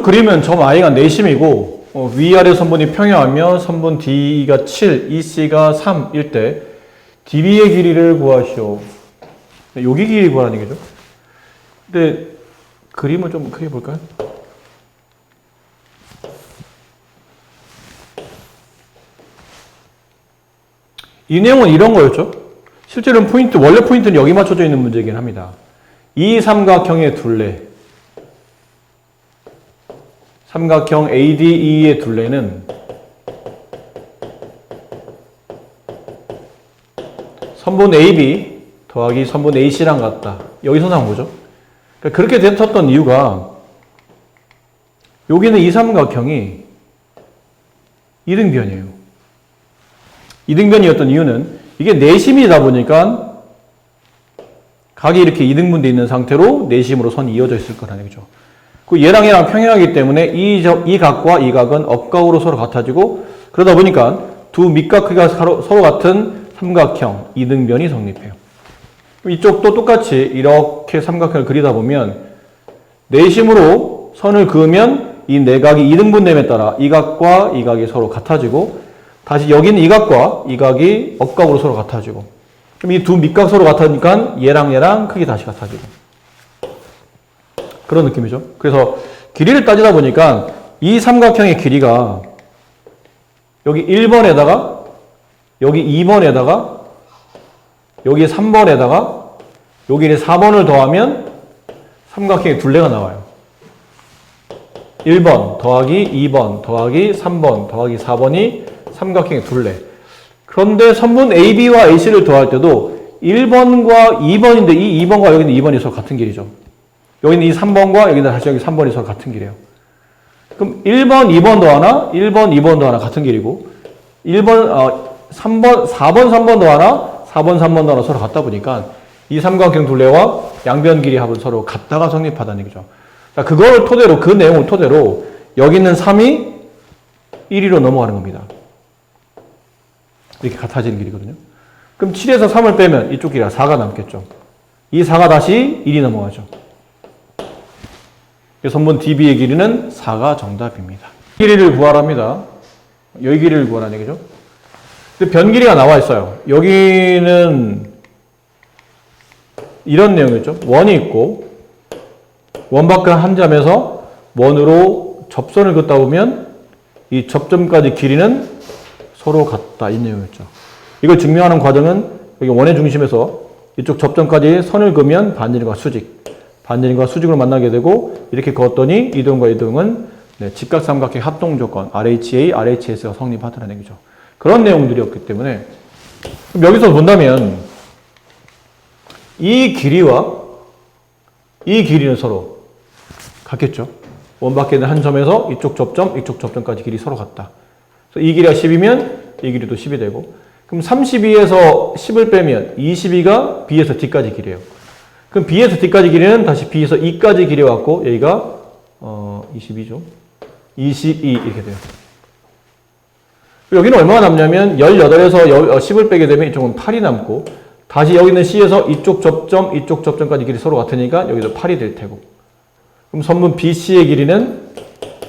그림은 점 I가 내심이고 위아래 선분이 평행하며 선분 D가 7, EC가 3일 때 DB의 길이를 구하시오. 여기 길이 구하라는 얘기죠. 근데 그림을 좀 크게 볼까요? 이 내용은 이런 거였죠. 실제로는 원래 포인트는 여기 맞춰져 있는 문제이긴 합니다. 이 삼각형의 둘레, 삼각형 ADE의 둘레는 선분 AB 더하기 선분 AC랑 같다. 여기서 나온 거죠. 그러니까 그렇게 됐었던 이유가 여기는 이 삼각형이 이등변이에요. 이등변이었던 이유는 이게 내심이다 보니까 각이 이렇게 이등분되어 있는 상태로 내심으로 선이 이어져 있을 거라는 얘기죠. 그 얘랑 얘랑 평행하기 때문에 이 각과 이 각은 억각으로 서로 같아지고 그러다 보니까 두 밑각 크기가 서로 같은 삼각형 이등변이 성립해요. 이쪽도 똑같이 이렇게 삼각형을 그리다 보면 내심으로 선을 그으면 이 내각이 이등분됨에 따라 이 각과 이 각이 서로 같아지고 다시 여기는 이 각과 이 각이 억각으로 서로 같아지고 그럼 이 두 밑각 서로 같으니까 얘랑 얘랑 크기 다시 같아지고 그런 느낌이죠. 그래서 길이를 따지다 보니까 이 삼각형의 길이가 여기 1번에다가 여기 2번에다가 여기 3번에다가 여기 4번을 더하면 삼각형의 둘레가 나와요. 1번 더하기 2번 더하기 3번 더하기 4번이 삼각형의 둘레. 그런데 선분 AB와 AC를 더할 때도 1번과 2번인데 이 2번과 여기는 2번이 서로 같은 길이죠. 여기는 이 3번과 여기는 다시 여기 3번이 서로 같은 길이에요. 그럼 1번, 2번 더하나 1번, 2번 더하나 같은 길이고 4번, 3번 더하나 4번, 3번 더하나 서로 같다 보니까 이 삼각형 둘레와 양변 길이 합은 서로 같다가 성립하다는 얘기죠. 자, 그걸 토대로 그 내용을 토대로 여기 있는 3이 1위로 넘어가는 겁니다. 이렇게 같아지는 길이거든요. 그럼 7에서 3을 빼면 이쪽 길이가 4가 남겠죠. 이 4가 다시 1이 넘어가죠. 선분 DB의 길이는 4가 정답입니다. 길이를 구하랍니다. 여기 길이를 구하라는 얘기죠. 근데 변 길이가 나와 있어요. 여기는 이런 내용이죠. 원이 있고 원 밖에 한 점에서 원으로 접선을 긋다 보면 이 접점까지 길이는 서로 같다. 이 내용이었죠. 이걸 증명하는 과정은 여기 원의 중심에서 이쪽 접점까지 선을 그으면 반지름과 수직, 반지름과 수직으로 만나게 되고 이렇게 그었더니 이등과 이등은 직각삼각형 합동조건 RHA, RHS가 성립하더라는 얘기죠. 그런 내용들이었기 때문에 그럼 여기서 본다면 이 길이와 이 길이는 서로 같겠죠. 원 밖에 있는 한 점에서 이쪽 접점, 이쪽 접점까지 길이 서로 같다. 그래서 이 길이가 10이면 이 길이도 10이 되고 그럼 32에서 10을 빼면 22가 B에서 D까지 길이에요. 그럼 B에서 D까지 길이는 다시 B에서 E까지 길이 왔고 여기가 22죠. 22 이렇게 돼요. 여기는 얼마가 남냐면 18에서 10을 빼게 되면 이쪽은 8이 남고 다시 여기는 C에서 이쪽 접점까지 길이 서로 같으니까 여기도 8이 될 테고 그럼 선분 BC의 길이는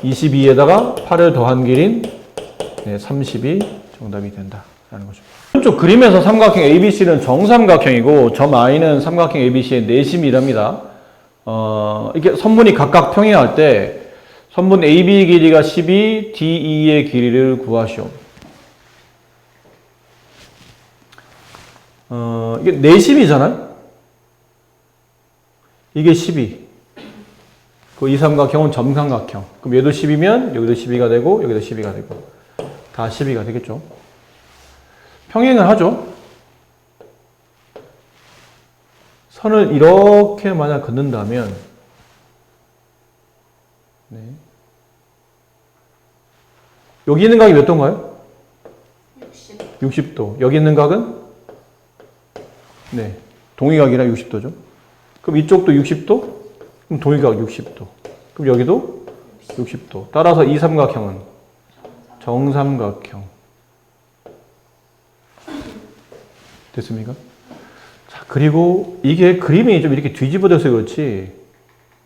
22에다가 8을 더한 길인 30이 정답이 된다라는 거죠. 오른쪽 그림에서 삼각형 ABC는 정삼각형이고 점 I는 삼각형 ABC의 내심이랍니다. 이렇게 선분이 각각 평행할 때 선분 AB 길이가 12, DE의 길이를 구하시오. 이게 내심이잖아요. 이게 12. 그 이 삼각형은 점삼각형. 그럼 얘도 10이면 여기도 12가 되고 여기도 12가 되고 다 12가 되겠죠. 평행을 하죠. 선을 이렇게 만약 긋는다면 여기 있는 각이 몇 도인가요? 60도. 여기 있는 각은? 동의각이라 60도죠. 그럼 이쪽도 60도? 그럼 동의각 60도. 그럼 여기도 60도. 따라서 이 삼각형은 정삼각형. 됐습니까? 자, 그리고 이게 그림이 좀 이렇게 뒤집어져서 그렇지,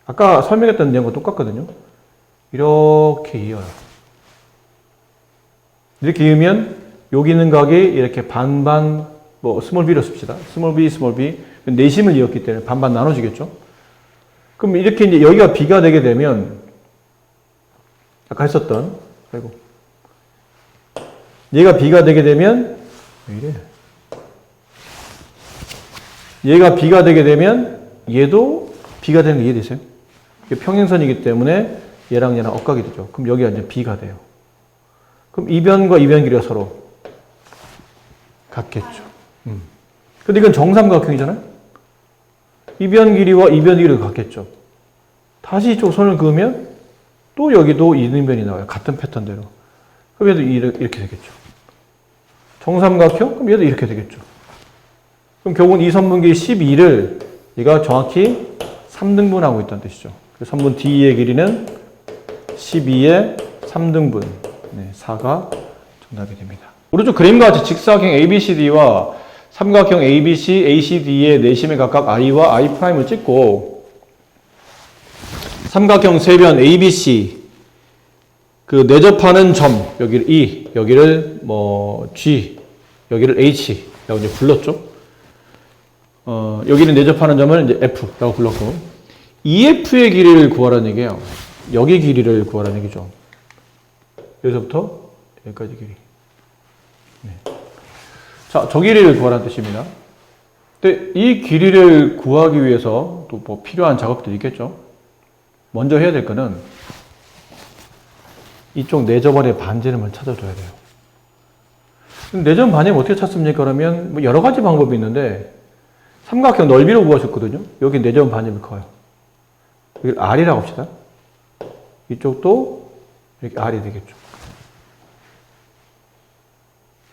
아까 설명했던 내용과 똑같거든요. 이렇게 이어요. 이렇게 이으면 여기 있는 각이 이렇게 반반, 뭐 스몰 b로 씁시다. 스몰 b 내심을 이었기 때문에 반반 나눠지겠죠. 그럼 이렇게 이제 여기가 b가 되게 되면 아까 했었던, 아이고, 얘가 b가 되게 되면 왜 이래? 얘가 b가 되게 되면 얘도 b가 되는 거 이해되세요? 이게 평행선이기 때문에 얘랑 억각이 되죠. 그럼 여기가 이제 b가 돼요. 그럼 이변과 이변 길이가 서로 같겠죠. 근데 이건 정삼각형이잖아요? 이변 길이와 이변 길이가 같겠죠. 다시 이쪽 선을 그으면 또 여기도 이등변이 나와요. 같은 패턴대로. 그럼 얘도 이렇게 되겠죠. 정삼각형? 그럼 얘도 이렇게 되겠죠. 그럼 결국은 이 선분기 12를 얘가 정확히 3등분하고 있다는 뜻이죠. 선분 D의 길이는 12의 3등분. 네, 4가 정답이 됩니다. 오른쪽 그림과 같이 직사각형 ABCD와 삼각형 ABC, ACD의 내심에 각각 I와 I'을 찍고 삼각형 세변 ABC 그 내접하는 점 여기를 E, 여기를 뭐 G, 여기를 H라고 이제 불렀죠. 여기는 내접하는 점을 이제 F라고 불렀고 EF의 길이를 구하라는 얘기예요. 여기 길이를 구하라는 얘기죠. 여기서부터 여기까지 길이. 네. 자, 저 길이를 구하라는 뜻입니다. 근데 이 길이를 구하기 위해서 또 뭐 필요한 작업들이 있겠죠. 먼저 해야 될 거는 이쪽 내접원의 반지름을 찾아줘야 돼요. 내접원 반지름 어떻게 찾습니까? 그러면 뭐 여러 가지 방법이 있는데 삼각형 넓이로 구하셨거든요. 여기 내접원 반지름이 커요. 여기 R이라고 합시다. 이쪽도 이렇게 R이 되겠죠.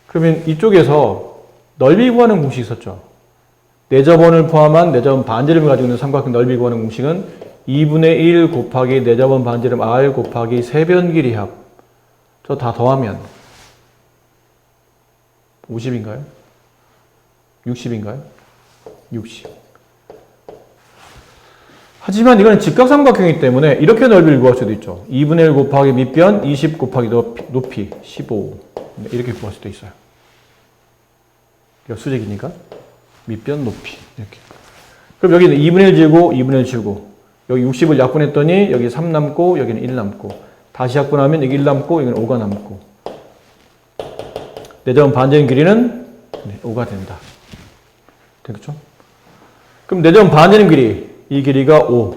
그러면 이쪽에서 넓이 구하는 공식이 있었죠. 내접원을 포함한 내접원 반지름을 가지고 있는 삼각형 넓이 구하는 공식은 2분의 1 곱하기 내접원 반지름 R 곱하기 세변 길이 합. 저 다 더하면 50인가요? 60인가요? 60. 하지만 이거는 직각삼각형이기 때문에 이렇게 넓이를 구할 수도 있죠. 2분의 1 곱하기 밑변 20 곱하기 높이 15. 이렇게 구할 수도 있어요. 수직이니까 밑변 높이 이렇게. 그럼 여기는 2분의 1 지우고 2분의 1 지우고 여기 60을 약분했더니 여기 3 남고 여기는 1 남고 다시 약분하면 여기 1 남고 여기는 5가 남고 내접원 반지름 길이는 5가 된다. 되겠죠? 그럼 내접원 반지름 길이 이 길이가 5.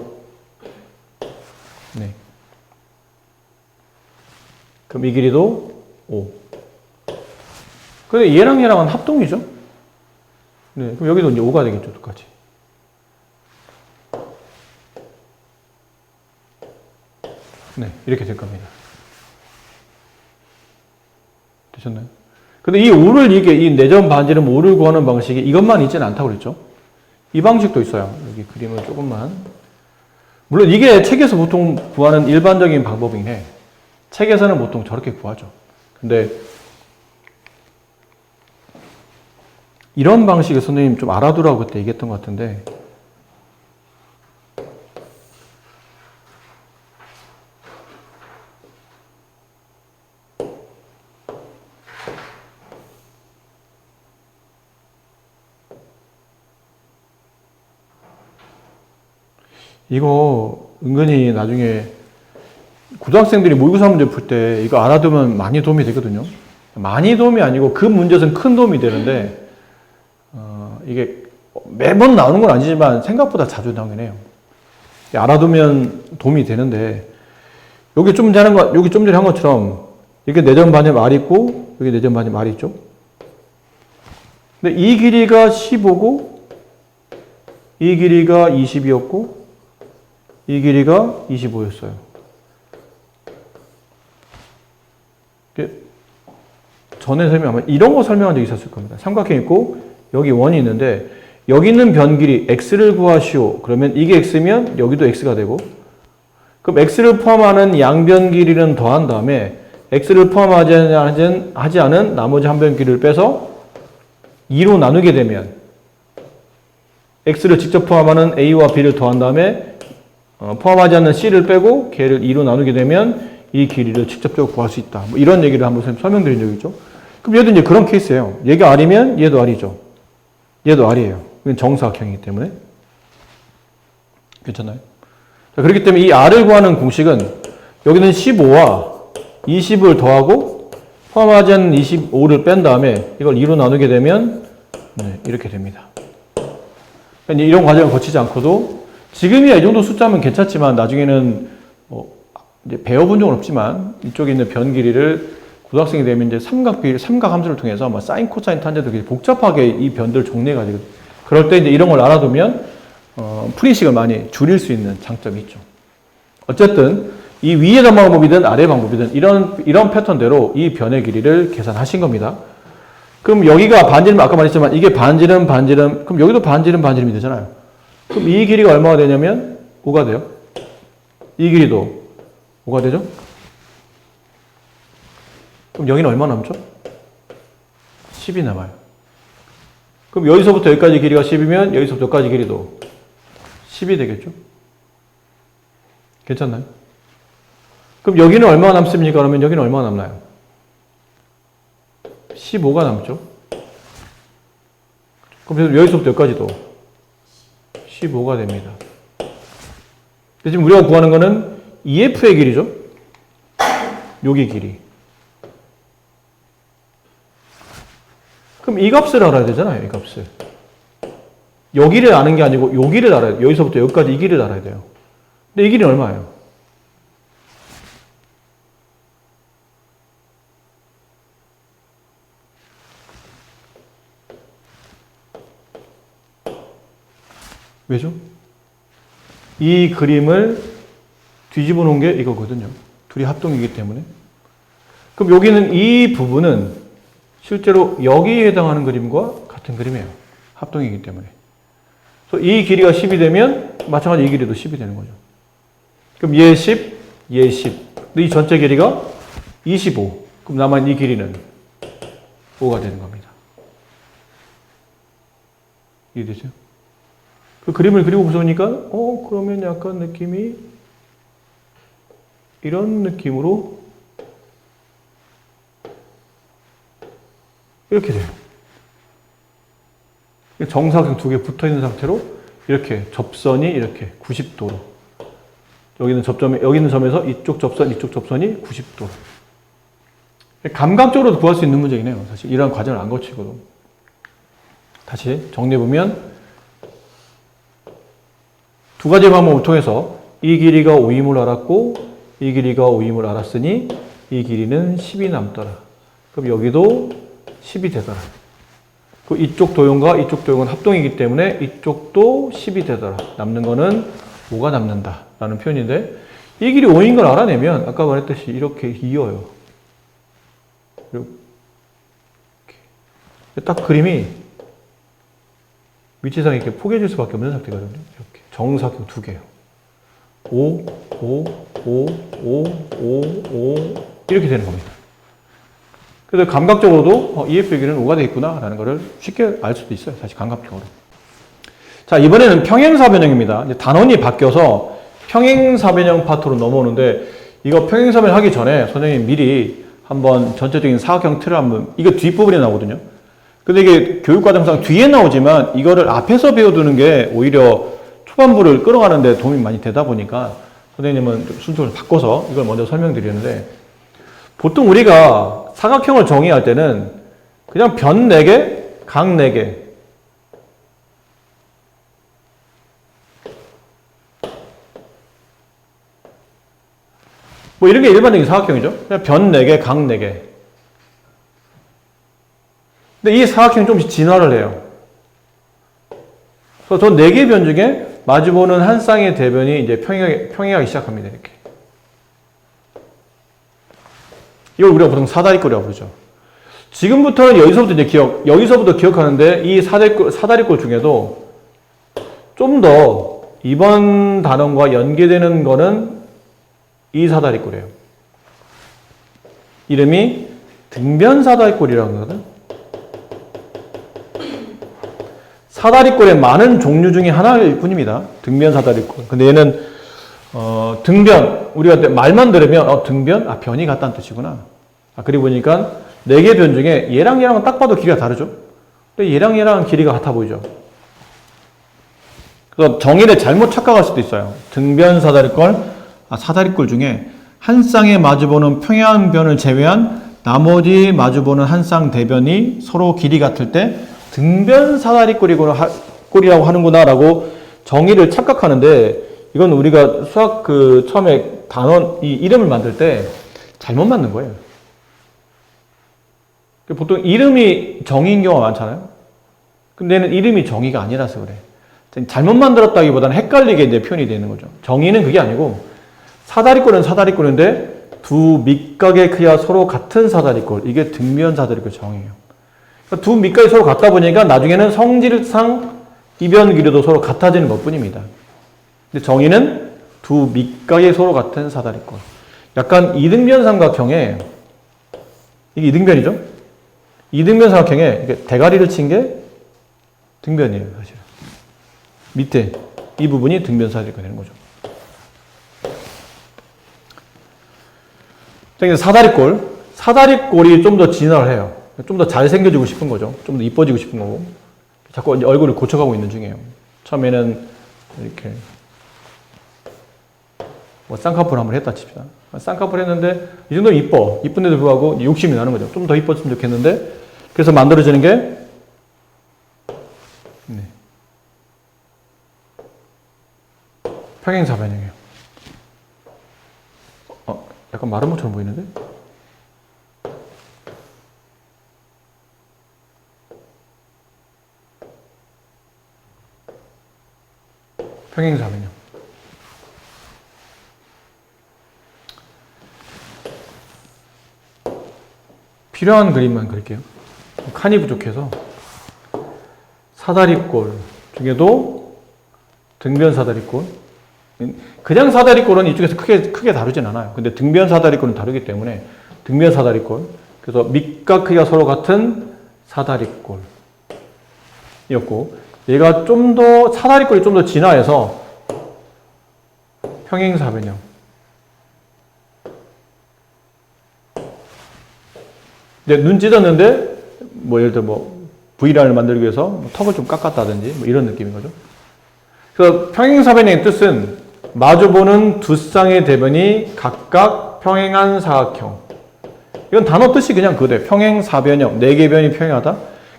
네. 그럼 이 길이도 5. 근데 얘랑 얘랑은 합동이죠? 네. 그럼 여기도 이제 5가 되겠죠, 똑같이. 네. 이렇게 될 겁니다. 되셨나요? 근데 이 5를 이 내접원 반지름 5를 구하는 방식이 이것만 있지는 않다고 그랬죠? 이 방식도 있어요. 여기 그림을 조금만. 물론 이게 책에서 보통 구하는 일반적인 방법이긴 해. 책에서는 보통 저렇게 구하죠. 근데 이런 방식을 선생님 좀 알아두라고 그때 얘기했던 것 같은데 이거 은근히 나중에 고등학생들이 모의고사 문제 풀 때 이거 알아두면 많이 도움이 되거든요. 많이 도움이 아니고 그 문제에서는 큰 도움이 되는데 이게 매번 나오는 건 아니지만 생각보다 자주 나오긴 해요. 알아두면 도움이 되는데 여기 좀 전에 한 것처럼 이렇게 내접원 반지름 R이 있고 여기 내접원 반지름 R이 있죠. 근데 이 길이가 15고 이 길이가 20이었고 이 길이가 25였어요. 전에 아마 이런 거 설명한 적이 있었을 겁니다. 삼각형 있고 여기 원이 있는데 여기 있는 변 길이 x를 구하시오. 그러면 이게 x면 여기도 x가 되고 그럼 x를 포함하는 양변 길이는 더한 다음에 x를 포함하지 않은 나머지 한 변 길이를 빼서 2로 나누게 되면 x를 직접 포함하는 a와 b를 더한 다음에 포함하지 않는 C를 빼고 걔를 2로 나누게 되면 이 길이를 직접적으로 구할 수 있다. 뭐 이런 얘기를 한번 설명드린 적이 있죠. 그럼 얘도 이제 그런 케이스예요. 얘가 R이면 얘도 R이죠. 얘도 R이에요. 이건 정사각형이기 때문에. 괜찮나요? 자, 그렇기 때문에 이 R을 구하는 공식은 여기는 15와 20을 더하고 포함하지 않는 25를 뺀 다음에 이걸 2로 나누게 되면 네, 이렇게 됩니다. 그러니까 이런 과정을 거치지 않고도 지금이야 이 정도 숫자면 괜찮지만 나중에는 이제 배워본 적은 없지만 이쪽에 있는 변 길이를 고등학생이 되면 이제 삼각 함수를 통해서 뭐 사인, 코사인, 탄젠트 되게 복잡하게 이 변들을 정리해가지고 그럴 때 이제 이런 걸 알아두면 풀이식을 많이 줄일 수 있는 장점이 있죠. 어쨌든 이 위의 방법이든 아래 방법이든 이런 패턴대로 이 변의 길이를 계산하신 겁니다. 그럼 여기가 반지름 아까 말했지만 이게 반지름 그럼 여기도 반지름이 되잖아요. 그럼 이 길이가 얼마가 되냐면 5가 돼요. 이 길이도 5가 되죠? 그럼 여기는 얼마 남죠? 10이 남아요. 그럼 여기서부터 여기까지 길이가 10이면 여기서부터 여기까지 길이도 10이 되겠죠? 괜찮나요? 그럼 여기는 얼마 남습니까? 그러면 여기는 얼마 남나요? 15가 남죠? 그럼 여기서부터 여기까지도 15가 됩니다. 지금 우리가 구하는 거는 EF의 길이죠? 여기 길이. 그럼 이 값을 알아야 되잖아요, 이 값을. 여기를 아는 게 아니고 여기를 알아야 돼요. 여기서부터 여기까지 이 길이를 알아야 돼요. 근데 이 길이는 얼마예요? 왜죠? 이 그림을 뒤집어 놓은 게 이거거든요. 둘이 합동이기 때문에. 그럼 여기는 이 부분은 실제로 여기에 해당하는 그림과 같은 그림이에요. 합동이기 때문에. 그래서 이 길이가 10이 되면 마찬가지로 이 길이도 10이 되는 거죠. 그럼 얘 10, 얘 10. 근데 이 전체 길이가 25. 그럼 남아있는 이 길이는 5가 되는 겁니다. 이해되세요? 그 그림을 그리고 보니까 그러면 약간 느낌이 이런 느낌으로 이렇게 돼요. 정사각형 두 개 붙어 있는 상태로 이렇게 접선이 이렇게 90도로 여기 있는 점에서 이쪽 접선이 90도로 감각적으로 구할 수 있는 문제긴 해요. 사실 이런 과정을 안 거치고도. 다시 정리해보면 두 가지 방법을 통해서 이 길이가 5임을 알았고 이 길이가 5임을 알았으니 이 길이는 10이 남더라. 그럼 여기도 10이 되더라. 이쪽 도형과 이쪽 도형은 합동이기 때문에 이쪽도 10이 되더라. 남는 거는 5가 남는다 라는 표현인데 이 길이 5인 걸 알아내면 아까 말했듯이 이렇게 이어요. 이렇게. 딱 그림이 위치상 이렇게 포개질 수밖에 없는 상태거든요. 이렇게 정사각형 두 개요. 5, 5, 5, 5, 5, 5 이렇게 되는 겁니다. 그래서 감각적으로도 EF의 길이는 5가 되겠구나 라는 것을 쉽게 알 수도 있어요. 사실 감각적으로. 자, 이번에는 평행사변형입니다. 이제 단원이 바뀌어서 평행사변형 파트로 넘어오는데 이거 평행사변 하기 전에 선생님이 미리 한번 전체적인 사각형 틀을 한번 이거 뒷부분에 나오거든요. 근데 이게 교육과정상 뒤에 나오지만 이거를 앞에서 배워두는 게 오히려 초반부를 끌어가는데 도움이 많이 되다 보니까 선생님은 좀 순서를 바꿔서 이걸 먼저 설명드리는데 보통 우리가 사각형을 정의할 때는 그냥 변 4개, 각 4개 뭐 이런 게 일반적인 사각형이죠. 그냥 변 4개, 각 4개. 근데 이 사각형이 좀씩 진화를 해요. 그래서 저 4개의 변 중에 마주보는 한 쌍의 대변이 이제 평행하기 시작합니다. 이렇게. 이걸 우리가 보통 사다리꼴이라고 부르죠. 지금부터는 여기서부터 기억하는데 이 사다리꼴 중에도 좀 더 이번 단원과 연계되는 거는 이 사다리꼴이에요. 이름이 등변 사다리꼴이라고 하거든. 사다리꼴의 많은 종류 중에 하나일 뿐입니다. 등변 사다리꼴. 근데 얘는 등변. 우리가 말만 들으면, 등변? 아, 변이 같다는 뜻이구나. 아, 그리고 보니까 4개 변 중에 얘랑 얘랑은 딱 봐도 길이가 다르죠? 근데 얘랑 얘랑은 길이가 같아 보이죠? 그래서 정의를 잘못 착각할 수도 있어요. 등변 사다리꼴, 사다리꼴 중에 한 쌍에 마주보는 평행한 변을 제외한 나머지 마주보는 한 쌍 대변이 서로 길이 같을 때 등변 사다리꼴이라고 하는구나라고 정의를 착각하는데, 이건 우리가 수학 처음에 단원 이 이름을 만들 때 잘못 만든 거예요. 보통 이름이 정의인 경우가 많잖아요. 근데 얘는 이름이 정의가 아니라서 그래. 잘못 만들었다기보다는 헷갈리게 이제 표현이 되는 거죠. 정의는 그게 아니고, 사다리꼴은 사다리꼴인데 두 밑각의 크기가 서로 같은 사다리꼴, 이게 등변 사다리꼴 정의예요. 그러니까 두 밑각이 서로 같다 보니까 나중에는 성질상 이변 길이도 서로 같아지는 것뿐입니다. 근데 정의는 두 밑각이 서로 같은 사다리꼴. 약간 이등변 삼각형에, 이게 이등변이죠? 이등변 삼각형에 이렇게 대가리를 친 게 등변이에요, 사실은. 밑에 이 부분이 등변 사다리꼴이 되는 거죠. 사다리꼴이 좀 더 진화를 해요. 좀 더 잘생겨지고 싶은 거죠. 좀 더 이뻐지고 싶은 거고. 자꾸 얼굴을 고쳐가고 있는 중이에요. 처음에는 이렇게 쌍꺼풀 한번 했다 칩시다. 쌍꺼풀 했는데 이 정도면 이뻐. 이쁜데도 불구하고 욕심이 나는 거죠. 좀 더 이뻤으면 좋겠는데, 그래서 만들어지는 게 평행사변형이에요. 약간 마른 모처럼 보이는데? 평행사변형. 필요한 그림만 그릴게요. 칸이 부족해서. 사다리꼴 중에도 등변 사다리꼴. 그냥 사다리꼴은 이쪽에서 크게 다루진 않아요. 근데 등변 사다리꼴은 다르기 때문에 등변 사다리꼴. 그래서 밑각 크기가 서로 같은 사다리꼴이었고, 얘가 좀 더, 사다리꼴이 좀 더 진화해서 평행사변형. 눈 찢었는데, 예를 들어 V라인을 만들기 위해서 턱을 좀 깎았다든지, 이런 느낌인 거죠. 그래서 평행사변형의 뜻은 마주보는 두 쌍의 대변이 각각 평행한 사각형. 이건 단어 뜻이 그냥 그대로 평행사변형, 4개 변이 평행하다.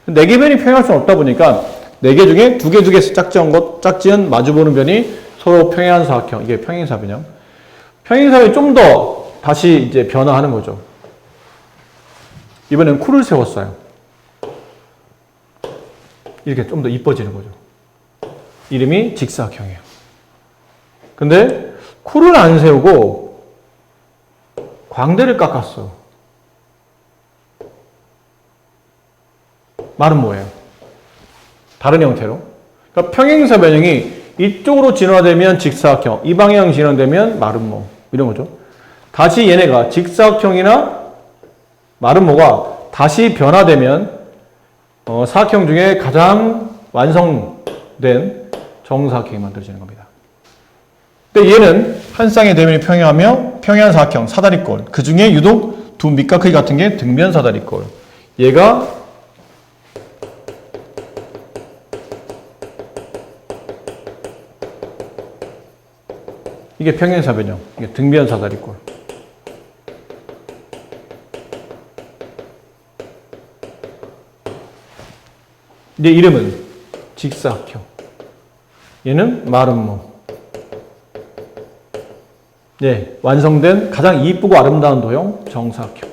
4개 변이 평행할 수는 없다 보니까 4개 중에 2개씩 짝지은 마주보는 변이 서로 평행한 사각형. 이게 평행사변형. 평행사변이 좀 더 다시 이제 변화하는 거죠. 이번엔 코를 세웠어요. 이렇게 좀 더 이뻐지는 거죠. 이름이 직사각형이에요. 근데 코를 안 세우고 광대를 깎았어. 말은 뭐예요? 다른 형태로. 그러니까 평행사변형이 이쪽으로 진화되면 직사각형, 이 방향 진화되면 마름모, 이런 거죠. 다시 얘네가 직사각형이나 마름모가 다시 변화되면 사각형 중에 가장 완성된 정사각형이 만들어지는 겁니다. 근데 얘는 한 쌍의 대변이 평행하며 평행한 사각형, 사다리꼴. 그 중에 유독 두 밑각 크기 같은 게 등변 사다리꼴. 얘가 이게 평행사변형, 이게 등변 사다리꼴. 이제 이름은 직사각형. 얘는 마름모. 네, 완성된 가장 이쁘고 아름다운 도형 정사각형.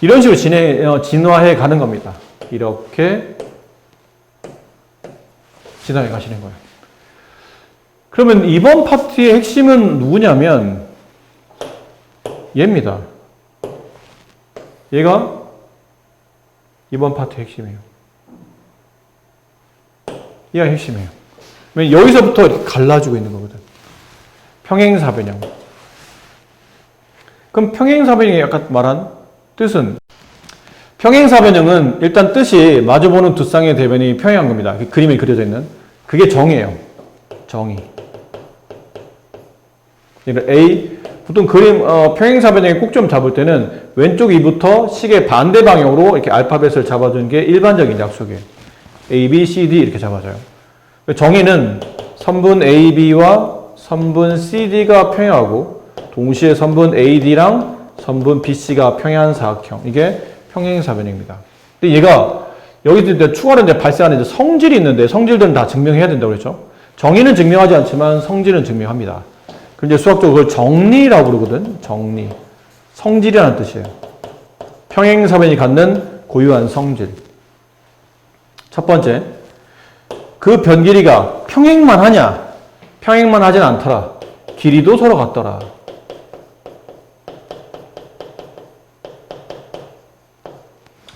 이런 식으로 진화해 가는 겁니다. 이렇게 진화해 가시는 거예요. 그러면 이번 파트의 핵심은 누구냐면 얘입니다. 얘가 이번 파트의 핵심이에요. 얘가 핵심이에요. 왜냐면 여기서부터 이렇게 갈라지고 있는 거거든. 평행사변형. 그럼 평행사변형이 아까 말한 뜻은, 평행사변형은 일단 뜻이 마주보는 두 쌍의 대변이 평행한 겁니다. 그림이 그려져 있는. 그게 정이에요. 정의. 그러니까 A, 보통 그림, 평행사변형의 꼭점 잡을 때는 왼쪽 이부터 식의 반대 방향으로 이렇게 알파벳을 잡아주는 게 일반적인 약속이에요. A, B, C, D 이렇게 잡아줘요. 정의는 선분 AB와 선분 CD가 평행하고 동시에 선분 AD랑 선분 BC가 평행한 사각형. 이게 평행사변형입니다. 근데 얘가 여기 이제 추가로 이제 발생하는 이제 성질이 있는데 성질들은 다 증명해야 된다고 그랬죠. 정의는 증명하지 않지만 성질은 증명합니다. 그럼 이제 수학적으로 그걸 정리라고 그러거든. 정리. 성질이라는 뜻이에요. 평행사변이 갖는 고유한 성질. 첫 번째, 그 변 길이가 평행만 하냐? 평행만 하진 않더라. 길이도 서로 같더라.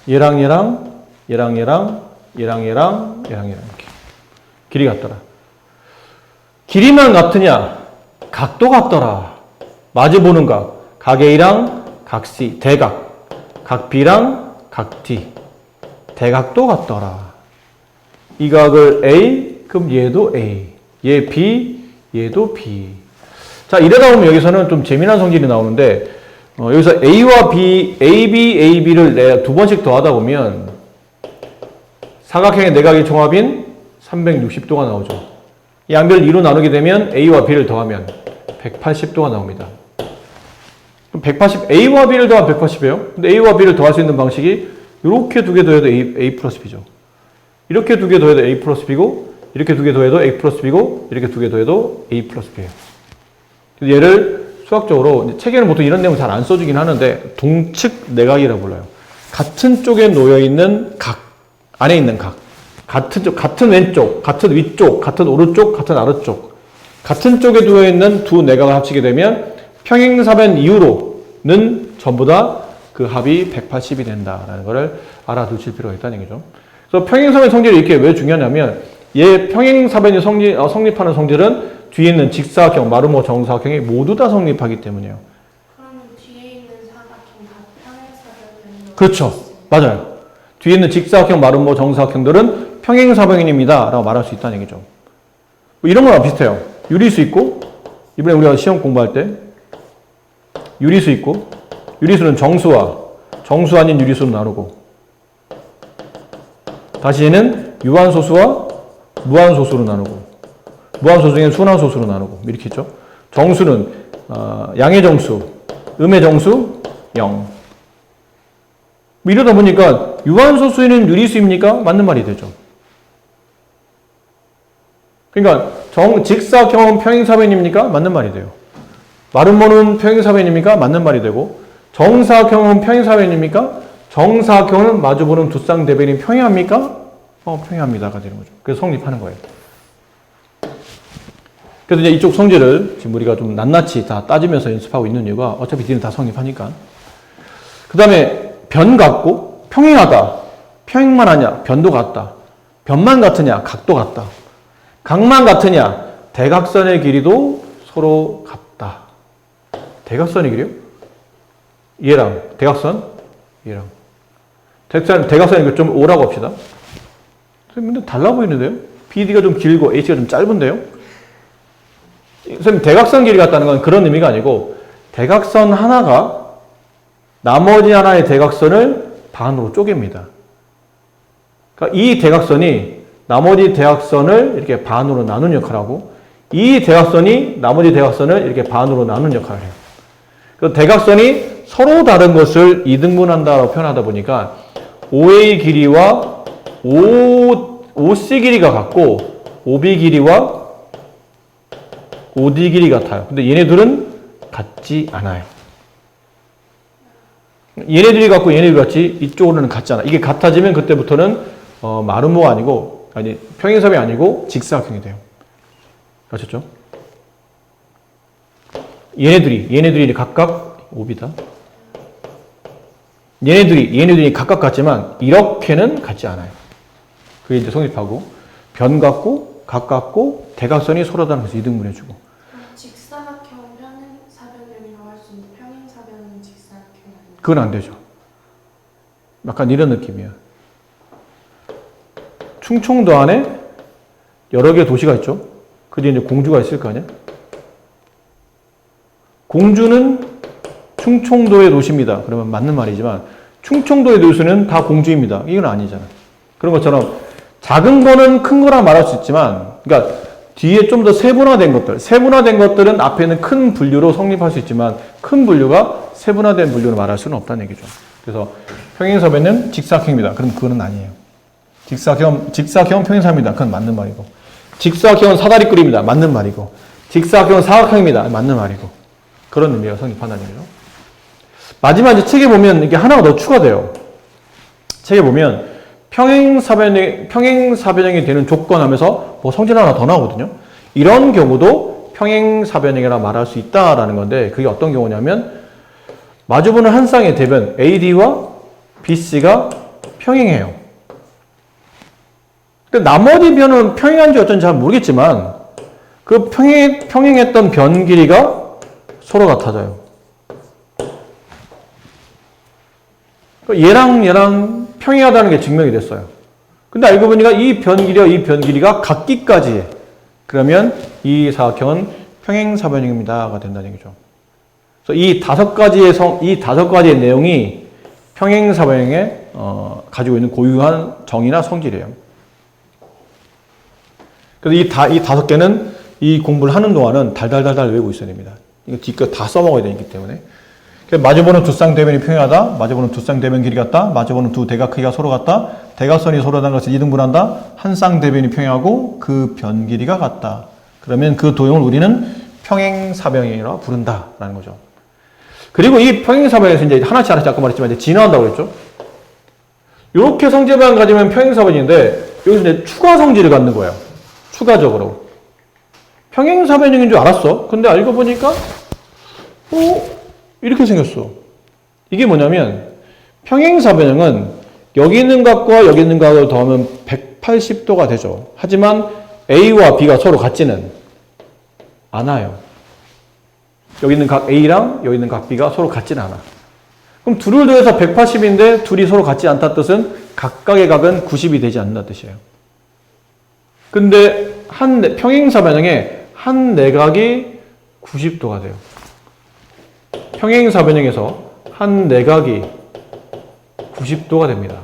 얘랑 얘랑 얘랑 얘랑 얘랑 얘랑 얘랑 얘랑 이렇게 길이 같더라. 길이만 같으냐? 각도 같더라. 마주보는 각. 각 A랑 각 C. 대각. 각 B랑 각 D. 대각도 같더라. 이 각을 A, 그럼 얘도 A. 얘 B, 얘도 B. 자, 이러다 보면 여기서는 좀 재미난 성질이 나오는데, 여기서 A와 B, AB, AB를 내가 두 번씩 더하다 보면, 사각형의 내각의 총합인 360도가 나오죠. 이 양변을 2로 나누게 되면 A와 B를 더하면 180도가 나옵니다. 그럼 180, A와 B를 더하면 180이에요. 근데 A와 B를 더할 수 있는 방식이 이렇게 두 개 더해도 A 플러스 B죠. 이렇게 두 개 더해도 A 플러스 B고, 이렇게 두 개 더해도 A 플러스 B고, 이렇게 두 개 더해도 A 플러스 B예요. 얘를 수학적으로, 책에는 보통 이런 내용 잘 안 써주긴 하는데, 동측 내각이라고 불러요. 같은 쪽에 놓여있는 각, 안에 있는 각. 같은 쪽, 같은 왼쪽, 같은 위쪽, 같은 오른쪽, 같은 아래쪽. 같은 쪽에 놓여있는 두 내각을 합치게 되면 평행사변 이후로는 전부 다 그 합이 180이 된다라는 것을 알아두실 필요가 있다는 얘기죠. 그래서 평행사변 성질이 이렇게 왜 중요하냐면 얘 평행사변이 성립하는 성질은 뒤에 있는 직사각형, 마름모 정사각형이 모두 다 성립하기 때문이에요. 그러면 뒤에 있는 사각형 다 평행사변형이라고? 그렇죠. 맞아요. 뒤에 있는 직사각형, 마름모 정사각형들은 평행사변형입니다 라고 말할 수 있다는 얘기죠. 뭐 이런 거랑 비슷해요. 유리수 있고, 이번에 우리가 시험 공부할 때 유리수 있고, 유리수는 정수와 정수 아닌 유리수로 나누고, 다시 얘는 유한소수와 무한소수로 나누고, 무한소수 중에 순환소수로 나누고, 이렇게 있죠. 정수는 양의 정수, 음의 정수, 0. 뭐 이러다 보니까 유한소수에는 유리수입니까? 맞는 말이 되죠. 그러니까 직사각형은 평행사변입니까? 맞는 말이 돼요. 마름모는 평행사변입니까? 맞는 말이 되고, 정사각형은 평행사변입니까? 정사각형은 마주보는 두 쌍대변이 평행합니까? 평행합니다가 되는 거죠. 그래서 성립하는 거예요. 그래서 이제 이쪽 성질을 지금 우리가 좀 낱낱이 다 따지면서 연습하고 있는 이유가 어차피 뒤는 다 성립하니까. 그 다음에 변 같고 평행하다. 평행만 하냐? 변도 같다. 변만 같으냐? 각도 같다. 각만 같으냐? 대각선의 길이도 서로 같다. 대각선의 길이요? 얘랑 대각선? 얘랑. 대각선이 좀 오라고 합시다. 선생님, 달라 보이는데요? BD가 좀 길고 H가 좀 짧은데요? 선생님, 대각선 길이 같다는 건 그런 의미가 아니고, 대각선 하나가 나머지 하나의 대각선을 반으로 쪼갭니다. 그러니까 이 대각선이 나머지 대각선을 이렇게 반으로 나눈 역할을 하고, 이 대각선이 나머지 대각선을 이렇게 반으로 나눈 역할을 해요. 그 대각선이 서로 다른 것을 이등분한다고 표현하다 보니까 OA 길이와 OC 길이가 같고 OB 길이와 OD 길이 같아요. 근데 얘네들은 같지 않아요. 얘네들이 같고 얘네들이 같지 이쪽으로는 같지 않아. 이게 같아지면 그때부터는 마름모가 아니고 평행사변이 아니고 직사각형이 돼요. 아셨죠? 얘네들이 각각 OB다. 얘네들이 각각 같지만 이렇게는 같지 않아요. 그게 이제 성립하고 변 같고 각 같고 대각선이 서로 다른 것을 이등분해주고. 직사각형 평행사변형이라고 할 수 있는 평행사변은 직사각형이 아니에요? 그건 안 되죠. 약간 이런 느낌이야. 충청도 안에 여러 개의 도시가 있죠. 그 뒤에 이제 공주가 있을 거 아니야? 공주는 충청도의 도시입니다. 그러면 맞는 말이지만 충청도의 도시는 다 공주입니다. 이건 아니잖아. 그런 것처럼 작은 거는 큰 거라 말할 수 있지만, 그러니까 뒤에 좀 더 세분화된 것들은 앞에 있는 큰 분류로 성립할 수 있지만 큰 분류가 세분화된 분류로 말할 수는 없다는 얘기죠. 그래서 평행사변은 직사각형입니다. 그럼 그거는 아니에요. 직사각형 평행사입니다. 그건 맞는 말이고, 직사각형은 사다리꼴입니다. 맞는 말이고, 직사각형은 사각형입니다. 맞는 말이고, 그런 의미가 성립한다는 얘기죠. 마지막 이제 책에 보면 이게 하나가 더 추가돼요. 책에 보면 평행사변형이 되는 조건 하면서 뭐 성질 하나 더 나오거든요. 이런 경우도 평행사변형이라 말할 수 있다라는 건데, 그게 어떤 경우냐면 마주보는 한 쌍의 대변 AD와 BC가 평행해요. 근데 나머지 변은 평행한지 어쩐지 잘 모르겠지만 그 평행했던 변 길이가 서로 같아져요. 얘랑 평행하다는 게 증명이 됐어요. 근데 알고 보니까 이 변 길이와 이 변 길이가 같기까지 해. 그러면 이 사각형은 평행사변형입니다가 된다는 얘기죠. 그래서 이 다섯 가지의 내용이 평행사변형에 가지고 있는 고유한 정의나 성질이에요. 그래서 이 다섯 개는 이 공부를 하는 동안은 달달달달 외우고 있어야 됩니다. 이거 뒤끝 다 써먹어야 되기 때문에. 마주보는 두 쌍대변이 평행하다. 마주보는 두 쌍대변 길이 같다. 마주보는 두 대각 크기가 서로 같다. 대각선이 서로 다른 것을 이등분한다. 한 쌍대변이 평행하고 그 변 길이가 같다. 그러면 그 도형을 우리는 평행사변형이라고 부른다라는 거죠. 그리고 이 평행사변에서 이제 하나씩 아까 말했지만 이제 진화한다고 그랬죠. 이렇게 성질만 가지면 평행사변인데 여기서 이제 추가 성질을 갖는 거예요. 추가적으로. 평행사변형인 줄 알았어. 근데 알고 보니까 이렇게 생겼어. 이게 뭐냐면 평행사변형은 여기 있는 각과 여기 있는 각을 더하면 180도가 되죠. 하지만 A와 B가 서로 같지는 않아요. 여기 있는 각 A랑 여기 있는 각 B가 서로 같지는 않아. 그럼 둘을 더해서 180인데 둘이 서로 같지 않다는 뜻은 각각의 각은 90이 되지 않는다는 뜻이에요. 근데 평행사변형에 한 내각이 90도가 돼요. 평행사변형에서 한 내각이 90도가 됩니다.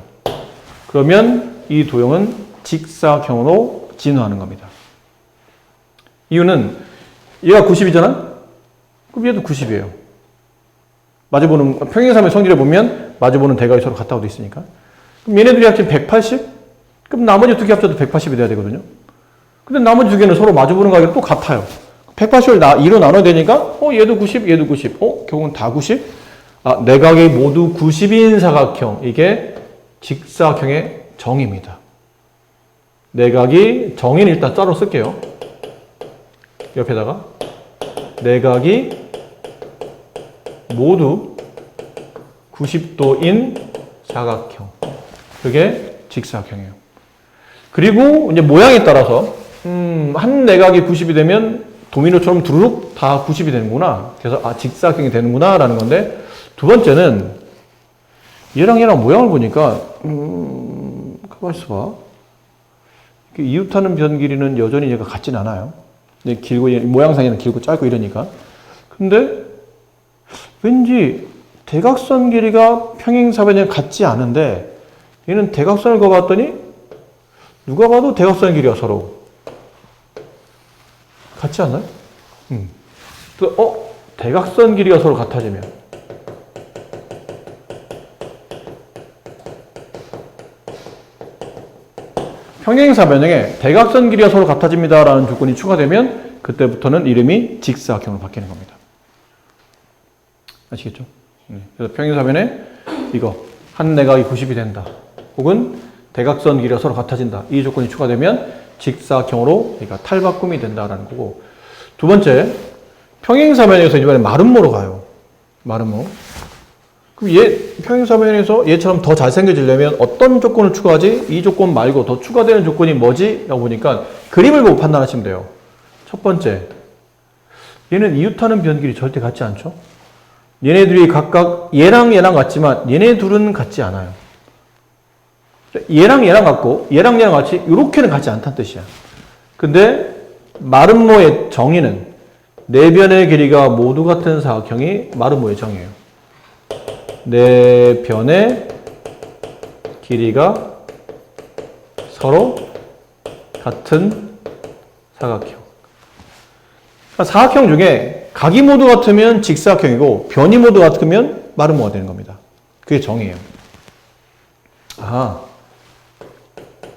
그러면 이 도형은 직사각형으로 진화하는 겁니다. 이유는 얘가 90이잖아? 그럼 얘도 90이에요. 마주보는 평행사변 성질을 보면 마주보는 대각이 서로 같다고 되어 있으니까. 그럼 얘네들이 합치면 180? 그럼 나머지 두 개 합쳐도 180이 돼야 되거든요. 근데 나머지 두 개는 서로 마주보는 각이 또 같아요. 180을 2로 나눠야 되니까 얘도 90, 얘도 90. 결국은 다 90? 내각이 모두 90인 사각형. 이게 직사각형의 정의입니다. 내각이 정의는 일단 따로 쓸게요. 옆에다가 내각이 모두 90도인 사각형. 그게 직사각형이에요. 그리고 이제 모양에 따라서 한 내각이 90이 되면 도미노처럼 두루룩 다 90이 되는구나. 그래서 직사각형이 되는구나 라는 건데, 두 번째는 얘랑 모양을 보니까 가만히 있어봐. 이웃하는 변 길이는 여전히 얘가 같진 않아요. 길고 모양상에는 길고 짧고 이러니까. 근데 왠지 대각선 길이가 평행사변형 같지 않은데 얘는 대각선을 그어봤더니 누가 봐도 대각선 길이가 서로 같지 않나요? 대각선 길이가 서로 같아지면 평행사변형에 대각선 길이가 서로 같아집니다라는 조건이 추가되면 그때부터는 이름이 직사각형으로 바뀌는 겁니다. 아시겠죠? 그래서 평행사변에 이거 한 내각이 90이 된다. 혹은 대각선 길이가 서로 같아진다. 이 조건이 추가되면 직사각형으로 그러니까 탈바꿈이 된다라는 거고. 두 번째, 평행사변에서 이번에 마름모로 가요. 마름모. 그럼 평행사변에서 얘처럼 더 잘생겨지려면 어떤 조건을 추가하지? 이 조건 말고 더 추가되는 조건이 뭐지? 라고 보니까 그림을 보고 판단하시면 돼요. 첫 번째, 얘는 이웃하는 변길이 절대 같지 않죠? 얘네들이 각각 얘랑 같지만 얘네 둘은 같지 않아요. 얘랑 같고 얘랑 같이 이렇게는 같지 않다는 뜻이야. 근데 마름모의 정의는 네 변의 길이가 모두 같은 사각형이 마름모의 정이에요. 네 변의 길이가 서로 같은 사각형. 사각형 중에 각이 모두 같으면 직사각형이고 변이 모두 같으면 마름모가 되는 겁니다. 그게 정이에요.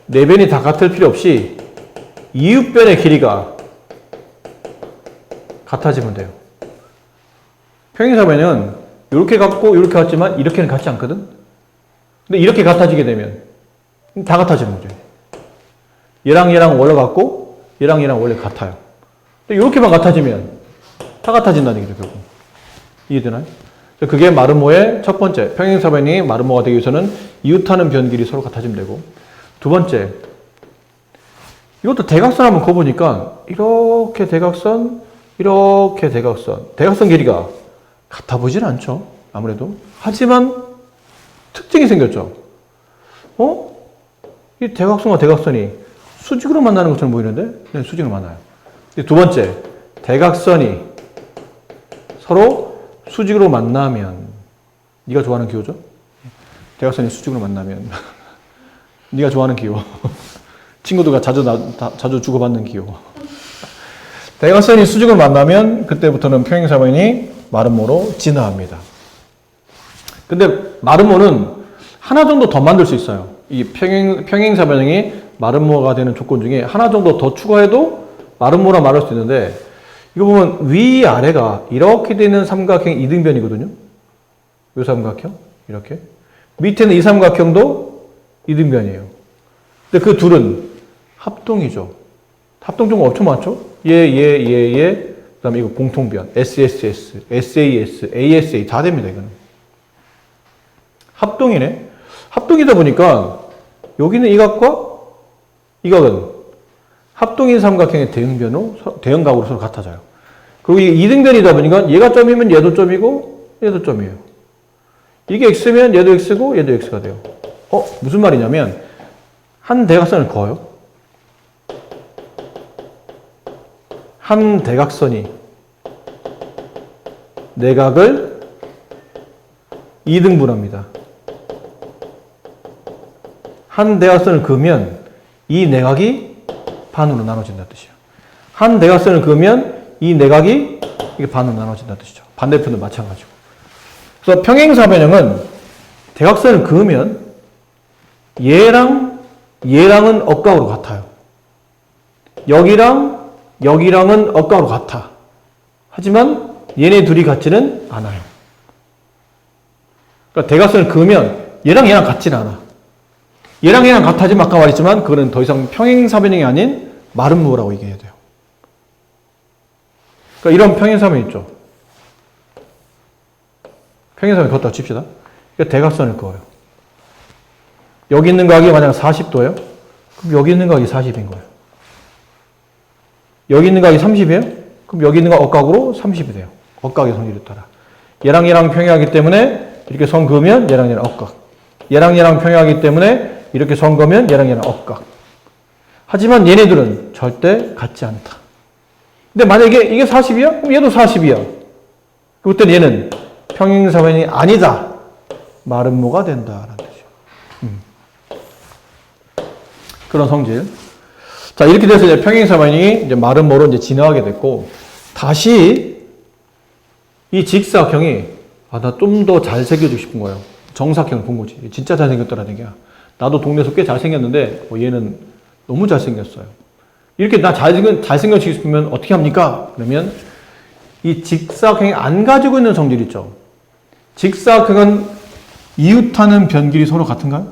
네 변이 다 같을 필요 없이 이웃변의 길이가 같아지면 돼요. 평행사변은 이렇게 같고 이렇게 같지만 이렇게는 같지 않거든? 근데 이렇게 같아지게 되면 다 같아지는 거죠. 얘랑 얘랑 원래 같고 얘랑 얘랑 원래 같아요. 근데 이렇게만 같아지면 다 같아진다는 얘기죠, 결국. 이해되나요? 그게 마름모의 첫 번째, 평행사변이 마름모가 되기 위해서는 이웃하는 변길이 서로 같아지면 되고, 두 번째, 이것도 대각선 한번 그어보니까 이렇게 대각선, 이렇게 대각선, 대각선 길이가 같아 보진 않죠, 아무래도. 하지만 특징이 생겼죠. 이 대각선과 대각선이 수직으로 만나는 것처럼 보이는데, 네, 수직으로 만나요. 두 번째, 대각선이 서로 수직으로 만나면, 네가 좋아하는 기호죠? 대각선이 수직으로 만나면 네가 좋아하는 기호. 친구들과 자주 주고받는 기호. 대각선이 수직으로 만나면 그때부터는 평행사변이 마름모로 진화합니다. 근데 마름모는 하나 정도 더 만들 수 있어요. 이 평행사변이 마름모가 되는 조건 중에 하나 정도 더 추가해도 마름모라 말할 수 있는데, 이거 보면 위아래가 이렇게 되는 삼각형 이등변이거든요. 이 삼각형 이렇게 밑에는 이 삼각형도 이등변이에요. 근데 그 둘은 합동이죠. 합동 종목 엄청 많죠. 얘 그다음에 이거 공통변 SSS, SAS, ASA 다 됩니다. 이거는 합동이네. 합동이다 보니까 여기는 이 각과 이 각은 합동인 삼각형의 대응각으로 서로 같아져요. 그리고 이게 이등변이다 보니까 얘가 점이면 얘도 점이고 얘도 점이에요. 이게 x면 얘도 x고 얘도 x가 돼요. 무슨 말이냐면 한 대각선을 그어요. 한 대각선이 내각을 2등분합니다. 한 대각선을 그으면 이 내각이 반으로 나눠진다는 뜻이에요. 한 대각선을 그으면 이 내각이 이게 반으로 나눠진다는 뜻이죠. 반대편도 마찬가지고. 그래서 평행사변형은 대각선을 그으면 얘랑은 억각으로 같아요. 여기랑은 억각으로 같아. 하지만 얘네 둘이 같지는 않아요. 그러니까 대각선을 그으면 얘랑 같지는 않아. 얘랑 같아지면 아까 말했지만 그거는 더 이상 평행사변형이 아닌 마름모라고 얘기해야 돼요. 그러니까 이런 평행사변 있죠. 평행사변 그었다고 칩시다. 그러니까 대각선을 그어요. 여기 있는 각이 만약 40도예요. 그럼 여기 있는 각이 40인 거예요. 여기 있는 각이 30이에요. 그럼 여기 있는 각 억각으로 30이 돼요. 억각의 성질에 따라. 얘랑 평행하기 때문에 이렇게 선 그으면 얘랑 억각. 얘랑 평행하기 때문에 이렇게 선 그으면 얘랑 억각. 하지만 얘네들은 절대 같지 않다. 근데 만약에 이게 40이야? 그럼 얘도 40이야. 그때는 얘는 평행사변이 아니다. 마름모가 된다라는 뜻이에요. 그런 성질. 자, 이렇게 돼서 이제 평행사변이 이제 마름모로 이제 진화하게 됐고, 다시 이 직사각형이 나 좀 더 잘생겨지고 싶은 거예요. 정사각형을 본 거지. 진짜 잘생겼더라는 얘기야. 나도 동네에서 꽤 잘생겼는데 얘는 너무 잘생겼어요. 이렇게 나 잘생겨지고 싶으면 어떻게 합니까? 그러면 이 직사각형이 안 가지고 있는 성질 있죠. 직사각형은 이웃하는 변길이 서로 같은가요?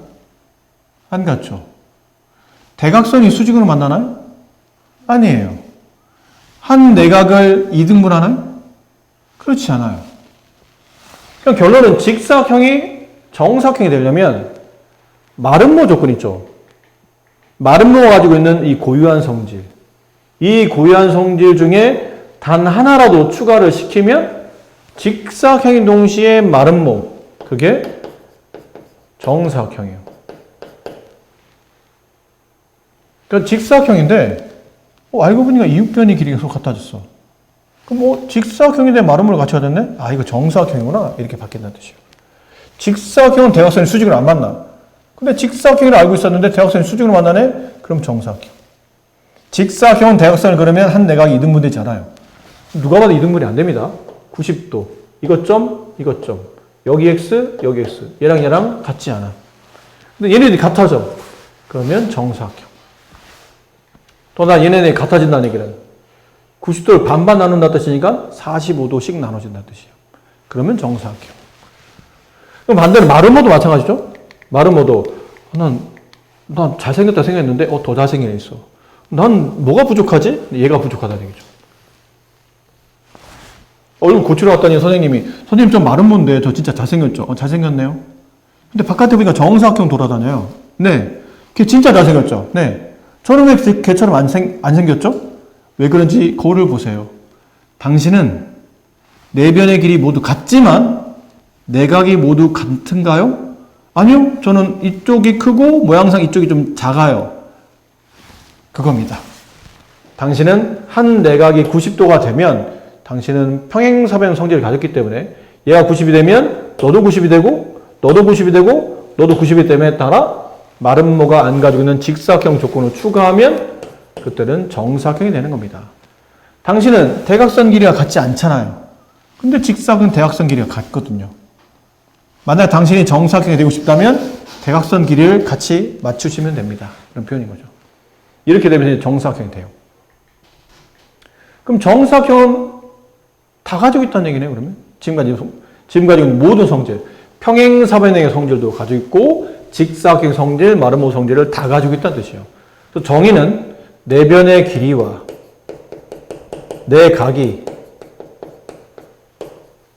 안 같죠. 대각선이 수직으로 만나나요? 아니에요. 한 내각을 2등분 하나요? 그렇지 않아요. 그러니까 결론은 직사각형이 정사각형이 되려면 마름모 조건 있죠. 마름모가 가지고 있는 이 고유한 성질. 이 고유한 성질 중에 단 하나라도 추가를 시키면 직사각형인 동시에 마름모. 그게 정사각형이에요. 그러니까 직사각형인데 알고 보니까 이웃변의 길이가 서로 같아졌어. 그럼 뭐 직사각형인데 마름모를 같이 하셨네? 아, 이거 정사각형이구나. 이렇게 바뀐다는 뜻이에요. 직사각형은 대각선이 수직으로 안 만나. 근데 직사각형을 알고 있었는데 대각선이 수직으로 만나네? 그럼 정사각형. 직사각형은 대각선을 그러면 한 내각이 이등분되지 않아요. 누가 봐도 이등분이 안 됩니다. 90도. 이것 점, 이것 점. 여기 x, 여기 x. 얘랑 얘랑 같지 않아. 근데 얘네들이 같아져. 그러면 정사각형. 또 얘네들이 같아진다는 얘기는 90도를 반반 나눈다 뜻이니까 45도씩 나눠진다는 뜻이에요. 그러면 정사각형. 그럼 반대로 마름모도 마찬가지죠? 마름모도 난 잘생겼다 생각했는데 더 잘생긴 애 있어. 난 뭐가 부족하지? 얘가 부족하다는 얘기죠. 얼굴 고치러 갔더니 선생님 좀 마름모인데 저 진짜 잘생겼죠? 잘생겼네요. 근데 바깥에 보니까 정사각형 돌아다녀요. 네. 걔 진짜 잘생겼죠? 네. 저는 왜 걔처럼 안 생겼죠? 왜 그런지 거울을 보세요. 당신은 내변의 길이 모두 같지만 내각이 모두 같은가요? 아니요. 저는 이쪽이 크고 모양상 이쪽이 좀 작아요. 그겁니다. 당신은 한 내각이 90도가 되면 당신은 평행사변 성질을 가졌기 때문에 얘가 90이 되면 너도 90이 되고 너도 90이 되고 너도 90이 됨에 따라 마름모가 안 가지고 있는 직사각형 조건을 추가하면 그때는 정사각형이 되는 겁니다. 당신은 대각선 길이가 같지 않잖아요. 근데 직사각은 대각선 길이가 같거든요. 만약 당신이 정사각형이 되고 싶다면 대각선 길이를 같이 맞추시면 됩니다. 그런 표현인 거죠. 이렇게 되면 정사각형이 돼요. 그럼 정사각형은 다 가지고 있다는 얘기네요, 그러면. 지금 가지고 있는 모든 성질, 평행사변형의 성질도 가지고 있고, 직사각형 성질, 마름모 성질을 다 가지고 있다는 뜻이에요. 그래서 정의는 내변의 길이와 내각이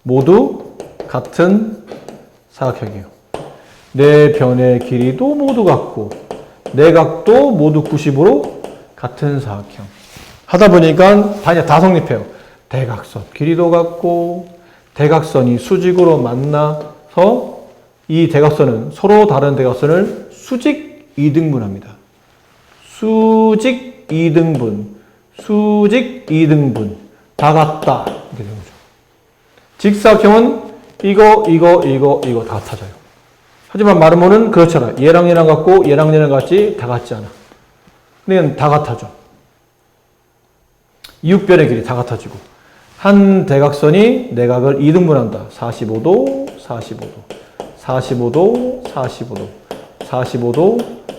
모두 같은 사각형이에요. 내변의 길이도 모두 같고, 내각도 모두 90으로 같은 사각형. 하다 보니까 다 성립해요. 대각선 길이도 같고 대각선이 수직으로 만나서 이 대각선은 서로 다른 대각선을 수직 이등분합니다. 수직 이등분 다 같다 이렇게 되는 거죠. 직사각형은 이거 다 같아져요. 하지만 마름모는 그렇잖아. 얘랑 얘랑 같고 얘랑 얘랑 같지 다 같지 않아. 근데 다 같아져. 이웃변의 길이 다 같아지고 한 대각선이 내각을 2등분한다. 45도, 45도, 45도, 45도, 45도,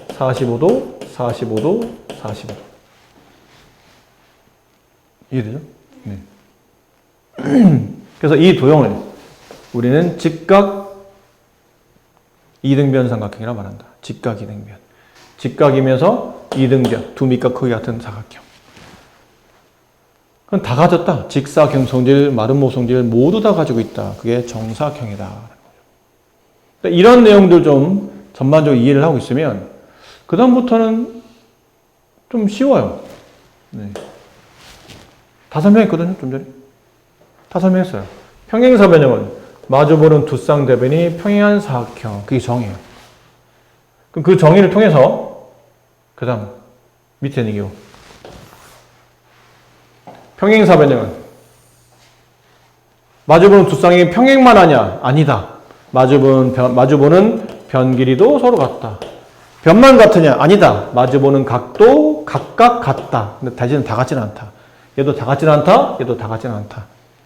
45도, 45도, 45도. 이해되죠? 네. 그래서 이 도형을 우리는 직각 2등변 삼각형이라고 말한다. 직각 2등변. 직각이면서 2등변, 두 밑과 크기 같은 사각형. 그건 다 가졌다. 직사각형 성질, 마름모 성질 모두 다 가지고 있다. 그게 정사각형이다. 이런 내용들 좀 전반적으로 이해를 하고 있으면 그 다음부터는 좀 쉬워요. 네. 다 설명했거든요. 좀 전에. 다 설명했어요. 평행사변형은 마주보는 두 쌍대변이 평행한 사각형. 그게 정의예요. 그럼 그 정의를 통해서 그 다음 밑에 있는 게 평행사변형은 마주보는 두 쌍이 평행만 하냐? 아니다. 마주보는 변 길이도 서로 같다. 변만 같으냐? 아니다. 마주보는 각도 각각 같다. 근데 대신은 다 같지는 않다. 얘도 다 같지는 않다. 얘도 다 같지는 않다.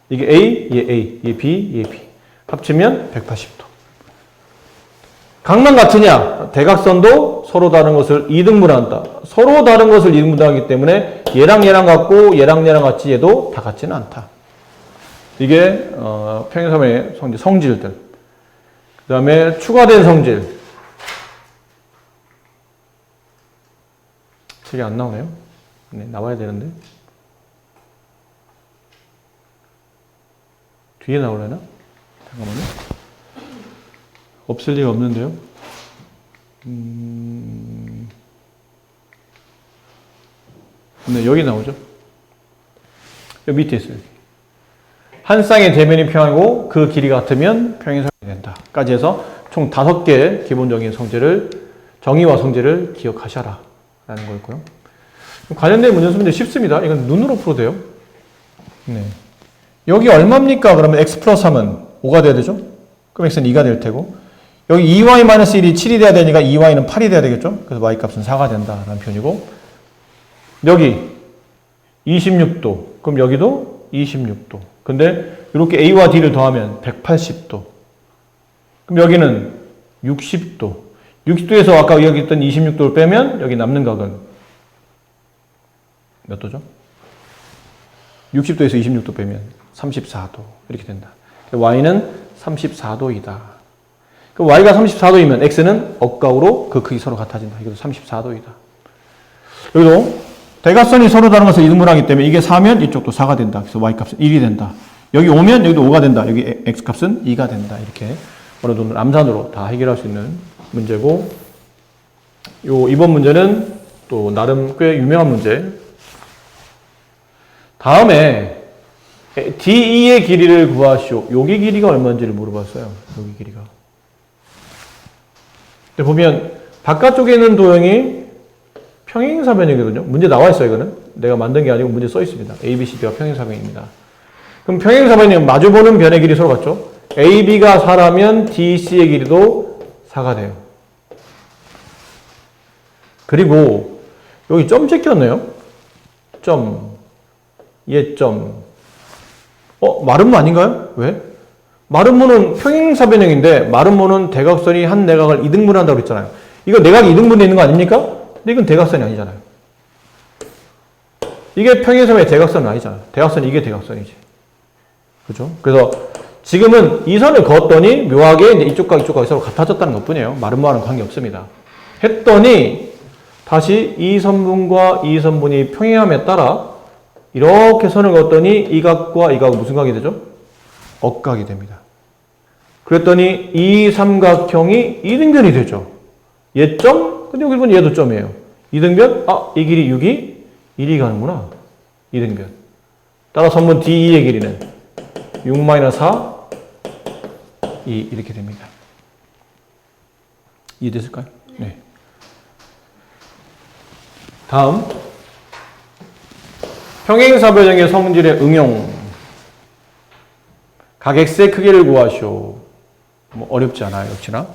이게 A, 얘 B, 얘 B. 합치면 180도. 각만 같으냐? 대각선도 서로 다른 것을 이등분한다. 서로 다른 것을 이등분하기 때문에 얘랑 얘랑 같고 얘랑 얘랑 같이 얘도 다 같지는 않다. 이게 평행사변의 성질들. 그 다음에 추가된 성질. 책이 안 나오네요. 네, 나와야 되는데. 뒤에 나오려나? 잠깐만요. 없을 리가 없는데요. 네, 여기 나오죠. 여기 밑에 있어요. 한 쌍의 대면이 평행하고 그 길이가 같으면 평행사변이 된다. 까지 해서 총 5개의 기본적인 성질을, 정의와 성질을 기억하셔라. 라는 거였고요. 관련된 문제 수문제 쉽습니다. 이건 눈으로 풀어도 돼요. 네. 여기 얼마입니까? 그러면 x 플러스 3은 5가 돼야 되죠? 그럼 x는 2가 될 테고 여기 2y-1이 7이 돼야 되니까 2y는 8이 돼야 되겠죠? 그래서 y 값은 4가 된다라는 표현이고 여기 26도 그럼 여기도 26도 근데 이렇게 a와 d를 더하면 180도 그럼 여기는 60도 60도에서 아까 여기 있던 26도를 빼면 여기 남는 각은 몇 도죠? 60도에서 26도 빼면 34도 이렇게 된다. y는 34도이다. 그럼 y가 34도이면 x는 억각으로 그 크기 서로 같아진다. 이것도 34도이다. 여기도 대각선이 서로 다른 것을 이등분하기 때문에 이게 4면 이쪽도 4가 된다. 그래서 y값은 1이 된다. 여기 5면 여기도 5가 된다. 여기 x값은 2가 된다. 이렇게 어느 정도 암산으로 다 해결할 수 있는 문제고 이번 문제는 또 나름 꽤 유명한 문제. 다음에 DE의 길이를 구하시오. 여기 길이가 얼마인지를 물어봤어요. 여기 길이가. 근데 보면 바깥쪽에 있는 도형이 평행사변이거든요. 문제 나와 있어요. 이거는 내가 만든 게 아니고 문제 써 있습니다. ABCD가 평행사변입니다. 그럼 평행사변이면 마주보는 변의 길이 서로 같죠? AB가 4라면 DC의 길이도 4가 돼요. 그리고 여기 점 찍혔네요. 점. 얘 점. 마름모 아닌가요? 왜? 마름모는 평행사변형인데 마름모는 대각선이 한 내각을 이등분한다고 그랬잖아요. 이거 내각이 이등분되어 있는 거 아닙니까? 근데 이건 대각선이 아니잖아요. 이게 평행사변의 대각선은 아니잖아요. 대각선이 이게 대각선이지. 그죠? 그래서 지금은 이 선을 그었더니 묘하게 이제 이쪽과 이쪽과 서로 같아졌다는 것 뿐이에요. 마름모와는 관계없습니다. 했더니 다시 이 선분과 이 선분이 평행함에 따라 이렇게 선을 그었더니 이 각과 이 각은 무슨 각이 되죠? 억각이 됩니다. 그랬더니 이 삼각형이 이등변이 되죠. 얘 점, 근데 여기 보면 얘도 점이에요. 이등변, 이 길이 6이 1이 가는구나. 이등변. 따라 선분 DE의 길이는 6-4, 2 이렇게 됩니다. 이해됐을까요? 네. 다음 평행사변형의 성질의 응용 각 x의 크기를 구하시오. 뭐 어렵지 않아요. 역시나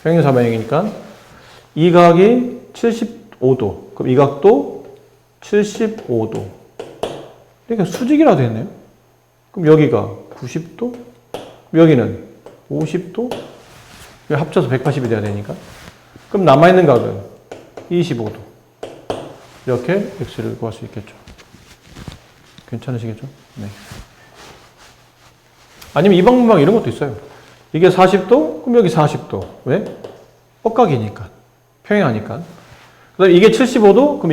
평행사변형이니까 이 각이 75도 그럼 이 각도 75도 그러니까 수직이라도 했네요. 그럼 여기가 90도 여기는 50도 합쳐서 180이 돼야 되니까 그럼 남아있는 각은 25도 이렇게 x를 구할 수 있겠죠. 괜찮으시겠죠? 네. 아니면 이 방법 이런 것도 있어요. 이게 40도, 그럼 여기 40도. 왜? 억각이니까. 평행하니까. 그 다음에 이게 75도, 그럼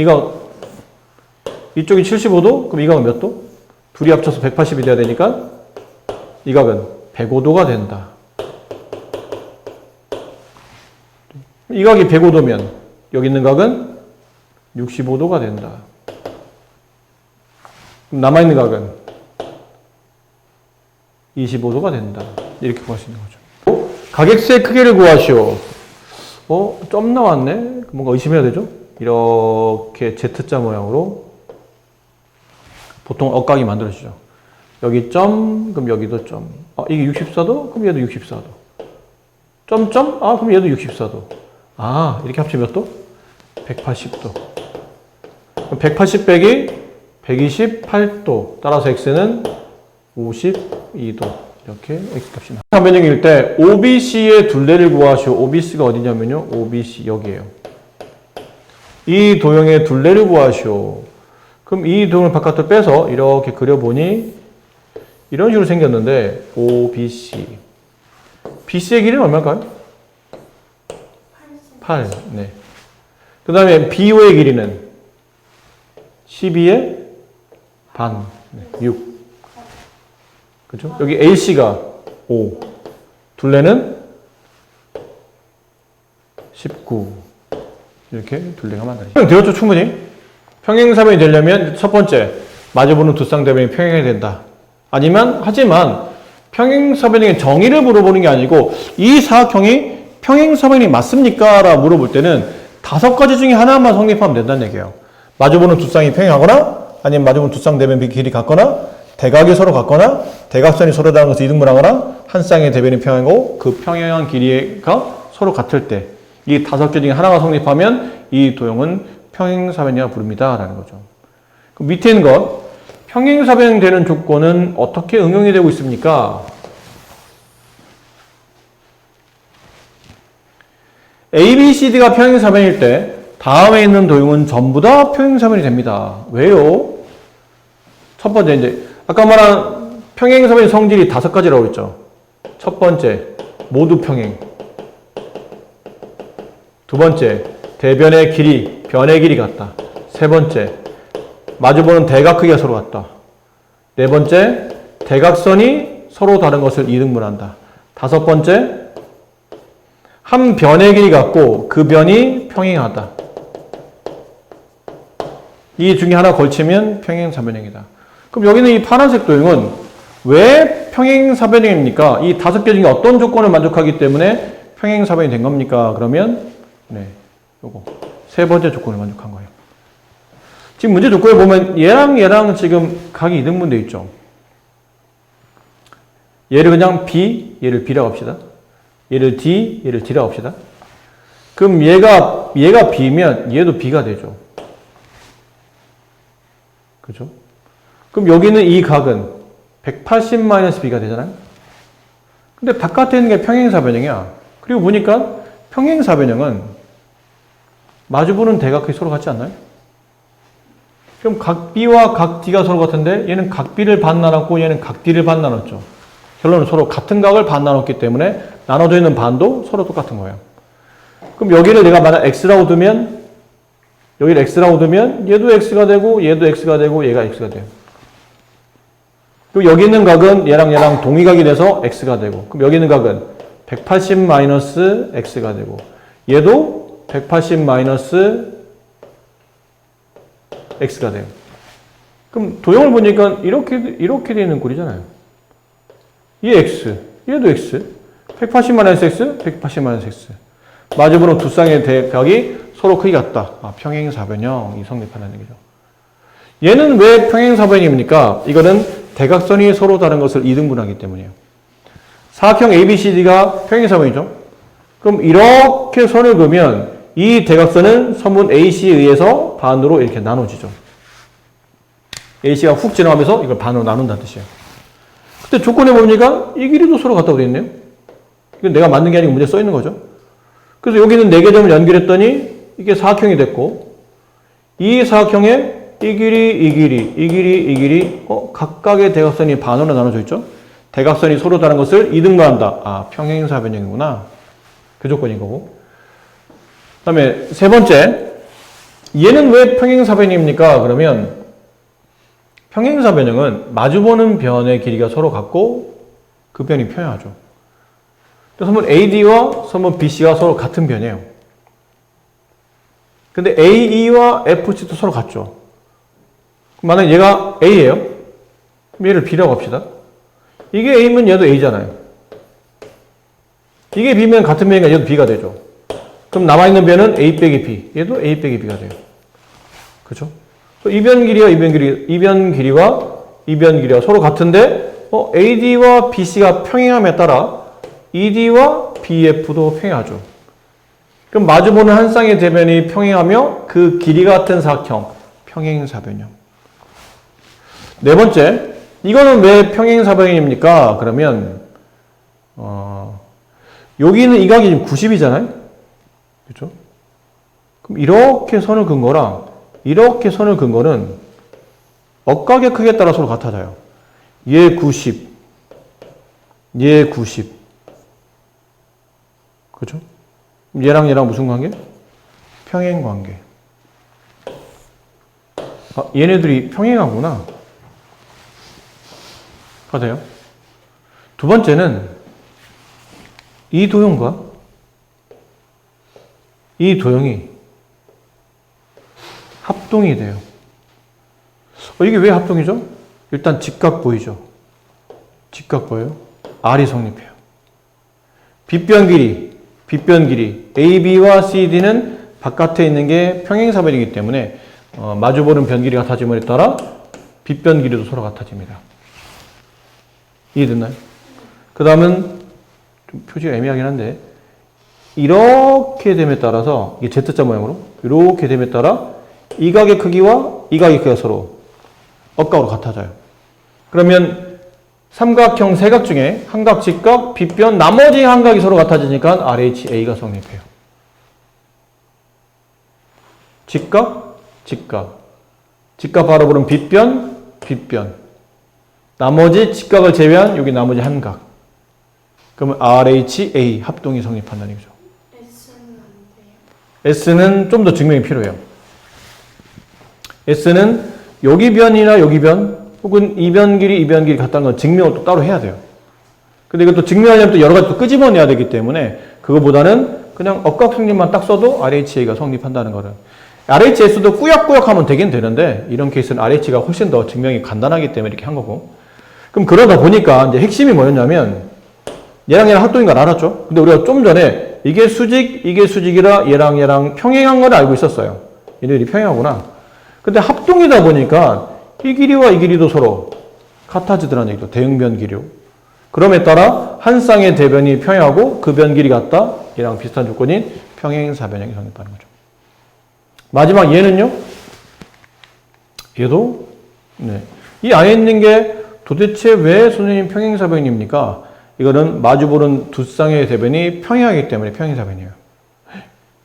이쪽이 75도, 그럼 이 각은 몇 도? 둘이 합쳐서 180이 돼야 되니까 이 각은 105도가 된다. 이 각이 105도면 여기 있는 각은 65도가 된다. 그럼 남아있는 각은 25도가 된다. 이렇게 구할 수 있는 거죠. 각 x의 크기를 구하시오. 점 나왔네? 뭔가 의심해야 되죠? 이렇게 Z자 모양으로 보통 억각이 만들어지죠. 여기 점, 그럼 여기도 점. 이게 64도? 그럼 얘도 64도. 점? 그럼 얘도 64도. 이렇게 합치면 몇 도? 180도. 그럼 180 빼기 128도. 따라서 x는 52도. 이렇게 x값이 나와요. 사변형일 때 OBC의 둘레를 구하시오. OBC가 어디냐면요. OBC 여기에요. 이 도형의 둘레를 구하시오. 그럼 이 도형을 바깥으로 빼서 이렇게 그려보니 이런 식으로 생겼는데 OBC. BC의 길이는 얼마일까요? 8. 네. 그 다음에 BO의 길이는 12의 반. 6. 그죠? 여기 AC가 5. 둘레는 19. 이렇게 둘레가 만들어지죠. 되었죠, 충분히? 평행사변이 되려면 첫 번째, 마주보는 두 쌍대변이 평행해야 된다. 하지만 평행사변형의 정의를 물어보는 게 아니고 이 사각형이 평행사변이 맞습니까? 라고 물어볼 때는 5가지 중에 하나만 성립하면 된다는 얘기예요. 마주보는 두 쌍이 평행하거나 아니면 마주보는 두 쌍대변 길이 같거나 대각이 서로 같거나 대각선이 서로 다른 것을 이등분하거나 한 쌍의 대변이 평행하고 그 평행한 길이가 서로 같을 때 이 5개 중에 하나가 성립하면 이 도형은 평행사변이라 부릅니다. 라는 거죠. 그 밑에 있는 것 평행사변 되는 조건은 어떻게 응용이 되고 있습니까? A, B, C, D가 평행사변일 때 다음에 있는 도형은 전부 다 평행사변이 됩니다. 왜요? 첫 번째 이제 아까 말한 평행사변의 성질이 5가지라고 했죠. 첫 번째 모두 평행. 두 번째 대변의 길이, 변의 길이 같다. 세 번째 마주보는 대각 크기가 서로 같다. 네 번째 대각선이 서로 다른 것을 2등분한다. 다섯 번째 한 변의 길이 같고 그 변이 평행하다. 이 중에 하나 걸치면 평행사변형이다. 그럼 여기는 이 파란색 도형은 왜 평행사변형입니까? 이 5개 중에 어떤 조건을 만족하기 때문에 평행사변이 된 겁니까? 그러면 요거 세 번째 조건을 만족한 거예요. 지금 문제 조건을 보면 얘랑 지금 각이 2등분 돼 있죠. 얘를 그냥 B, 얘를 B라고 합시다. 얘를 D, 얘를 D라고 합시다. 그럼 얘가 B면 얘도 B가 되죠. 그죠? 그럼 여기는 이 각은 180-B가 되잖아요. 근데 바깥에 있는 게 평행사변형이야. 그리고 보니까 평행사변형은 마주보는 대각이 서로 같지 않나요? 그럼 각 B와 각 D가 서로 같은데 얘는 각 B를 반 나눴고 얘는 각 D를 반 나눴죠. 결론은 서로 같은 각을 반 나눴기 때문에 나눠져 있는 반도 서로 똑같은 거예요. 그럼 여기를 내가 만약 X라고 두면 여기를 X라고 두면 얘도 X가 되고 얘도 X가 되고 얘가 X가 돼요. 그리고 여기 있는 각은 얘랑 동의각이 돼서 X가 되고 그럼 여기 있는 각은 180-X가 되고 얘도 180-X가 돼요. 그럼 도형을 보니까 이렇게 되는 꼴이잖아요. 얘 X, 얘도 X, 180-X, 180-X. 마주보는 두 쌍의 대각이 서로 크기 같다. 평행사변형이 성립하는 얘기죠. 얘는 왜 평행사변입니까? 이거는 대각선이 서로 다른 것을 2등분하기 때문이에요. 사각형 ABCD가 평행사변이죠. 그럼 이렇게 선을 그으면 이 대각선은 선분 AC에 의해서 반으로 이렇게 나눠지죠. AC가 훅 지나가면서 이걸 반으로 나눈다는 뜻이에요. 근데 조건에 보니까 이 길이도 서로 같다고 되어 있네요. 이건 내가 만든 게 아니고 문제에 써 있는 거죠. 그래서 여기는 4개 점을 연결했더니 이게 사각형이 됐고 이 사각형에 이 길이 각각의 대각선이 반으로 나눠져 있죠. 대각선이 서로 다른 것을 2등분한다. 평행사변형이구나. 그 조건인 거고. 그 다음에 세 번째, 얘는 왜 평행사변입니까? 그러면 평행사변형은 마주보는 변의 길이가 서로 같고 그 변이 평행하죠. 선분 AD와 선분 BC가 서로 같은 변이에요. 근데 AE와 FC도 서로 같죠. 만약에 얘가 A예요. 그럼 얘를 B라고 합시다. 이게 A면 얘도 A잖아요. 이게 B면 같은 변이니까 얘도 B가 되죠. 그럼 남아있는 변은 A 빼기 B. 얘도 A 빼기 B가 돼요. 그렇죠? 이변 길이와 이변 길이가 서로 같은데 AD와 BC가 평행함에 따라 ED와 BF도 평행하죠. 그럼 마주보는 한 쌍의 대변이 평행하며 그 길이 같은 사각형, 평행사변형. 네 번째, 이거는 왜 평행사변입니까? 그러면 여기는 이 각이 지금 90이잖아요? 그렇죠? 그럼 이렇게 선을 긋은 거랑 이렇게 선을 긋은 거는 억각의 크기에 따라 서로 같아져요. 얘 90, 얘 90. 그렇죠? 얘랑 무슨 관계? 평행 관계. 얘네들이 평행하구나. 맞아요. 두 번째는 이 도형과 이 도형이 합동이 돼요. 이게 왜 합동이죠? 일단 직각 보이죠? 직각 보여요? R이 성립해요. 빗변 길이 AB와 CD는 바깥에 있는 게 평행사변이기 때문에 마주보는 변 길이 같아짐에 따라 빗변 길이도 서로 같아집니다. 이해됐나요? 그 다음은 좀 표시가 애매하긴 한데 이렇게 됨에 따라서 이게 Z자 모양으로 이렇게 됨에 따라 이 각의 크기와 이 각의 크기가 서로 억각으로 같아져요. 그러면 삼각형 세 각 중에 한 각 직각, 빗변, 나머지 한 각이 서로 같아지니까 RHA가 성립해요. 직각, 직각. 직각 바로 보면 빗변, 빗변. 나머지 직각을 제외한 여기 나머지 한 각. 그러면 RHA 합동이 성립한다는 얘기죠. S는 안 돼요. S는 좀 더 증명이 필요해요. S는 여기 변이나 여기 변 혹은 이 변 길이 이 변 길이 같다는 건 증명을 또 따로 해야 돼요. 근데 이것도 증명하려면 또 여러 가지 또 끄집어내야 되기 때문에 그거보다는 그냥 억각 성립만 딱 써도 RHA가 성립한다는 거를. RHS도 꾸역꾸역 하면 되긴 되는데 이런 케이스는 RH가 훨씬 더 증명이 간단하기 때문에 이렇게 한 거고. 그럼 그러다 보니까 이제 핵심이 뭐였냐면 얘랑 합동인 걸 알았죠. 근데 우리가 좀 전에 이게 수직, 이게 수직이라 얘랑 평행한 걸 알고 있었어요. 얘네들이 평행하구나. 근데 합동이다 보니까 이 길이와 이 길이도 서로 같아지더라는 얘기죠. 대응변 길이요. 그럼에 따라 한 쌍의 대변이 평행하고 그 변 길이 같다. 얘랑 비슷한 조건인 평행사변형이 성립하는 거죠. 마지막 얘는요. 얘도 네. 이 안에 있는 게 도대체 왜 선생님 평행사변입니까? 이거는 마주보는 두 쌍의 대변이 평행하기 때문에 평행사변이에요.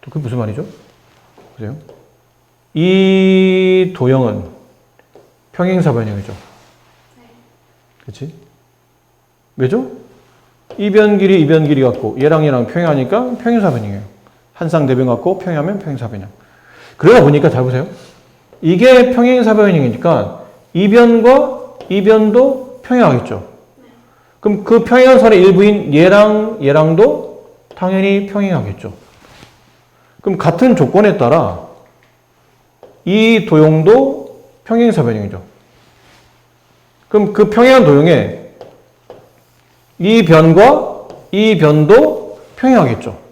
또 그게 무슨 말이죠? 보세요. 이 도형은 평행사변형이죠. 그렇지? 왜죠? 이 변 길이 이 변 길이 같고 얘랑 평행하니까 평행사변형이에요. 한 쌍 대변 같고 평행하면 평행사변형. 그러다 보니까 잘 보세요. 이게 평행사변형이니까 이 변과 이 변도 평행하겠죠. 그럼 그 평행한 선의 일부인 얘랑도 당연히 평행하겠죠. 그럼 같은 조건에 따라 이 도형도 평행사변형이죠. 그럼 그 평행한 도형에 이 변과 이 변도 평행하겠죠.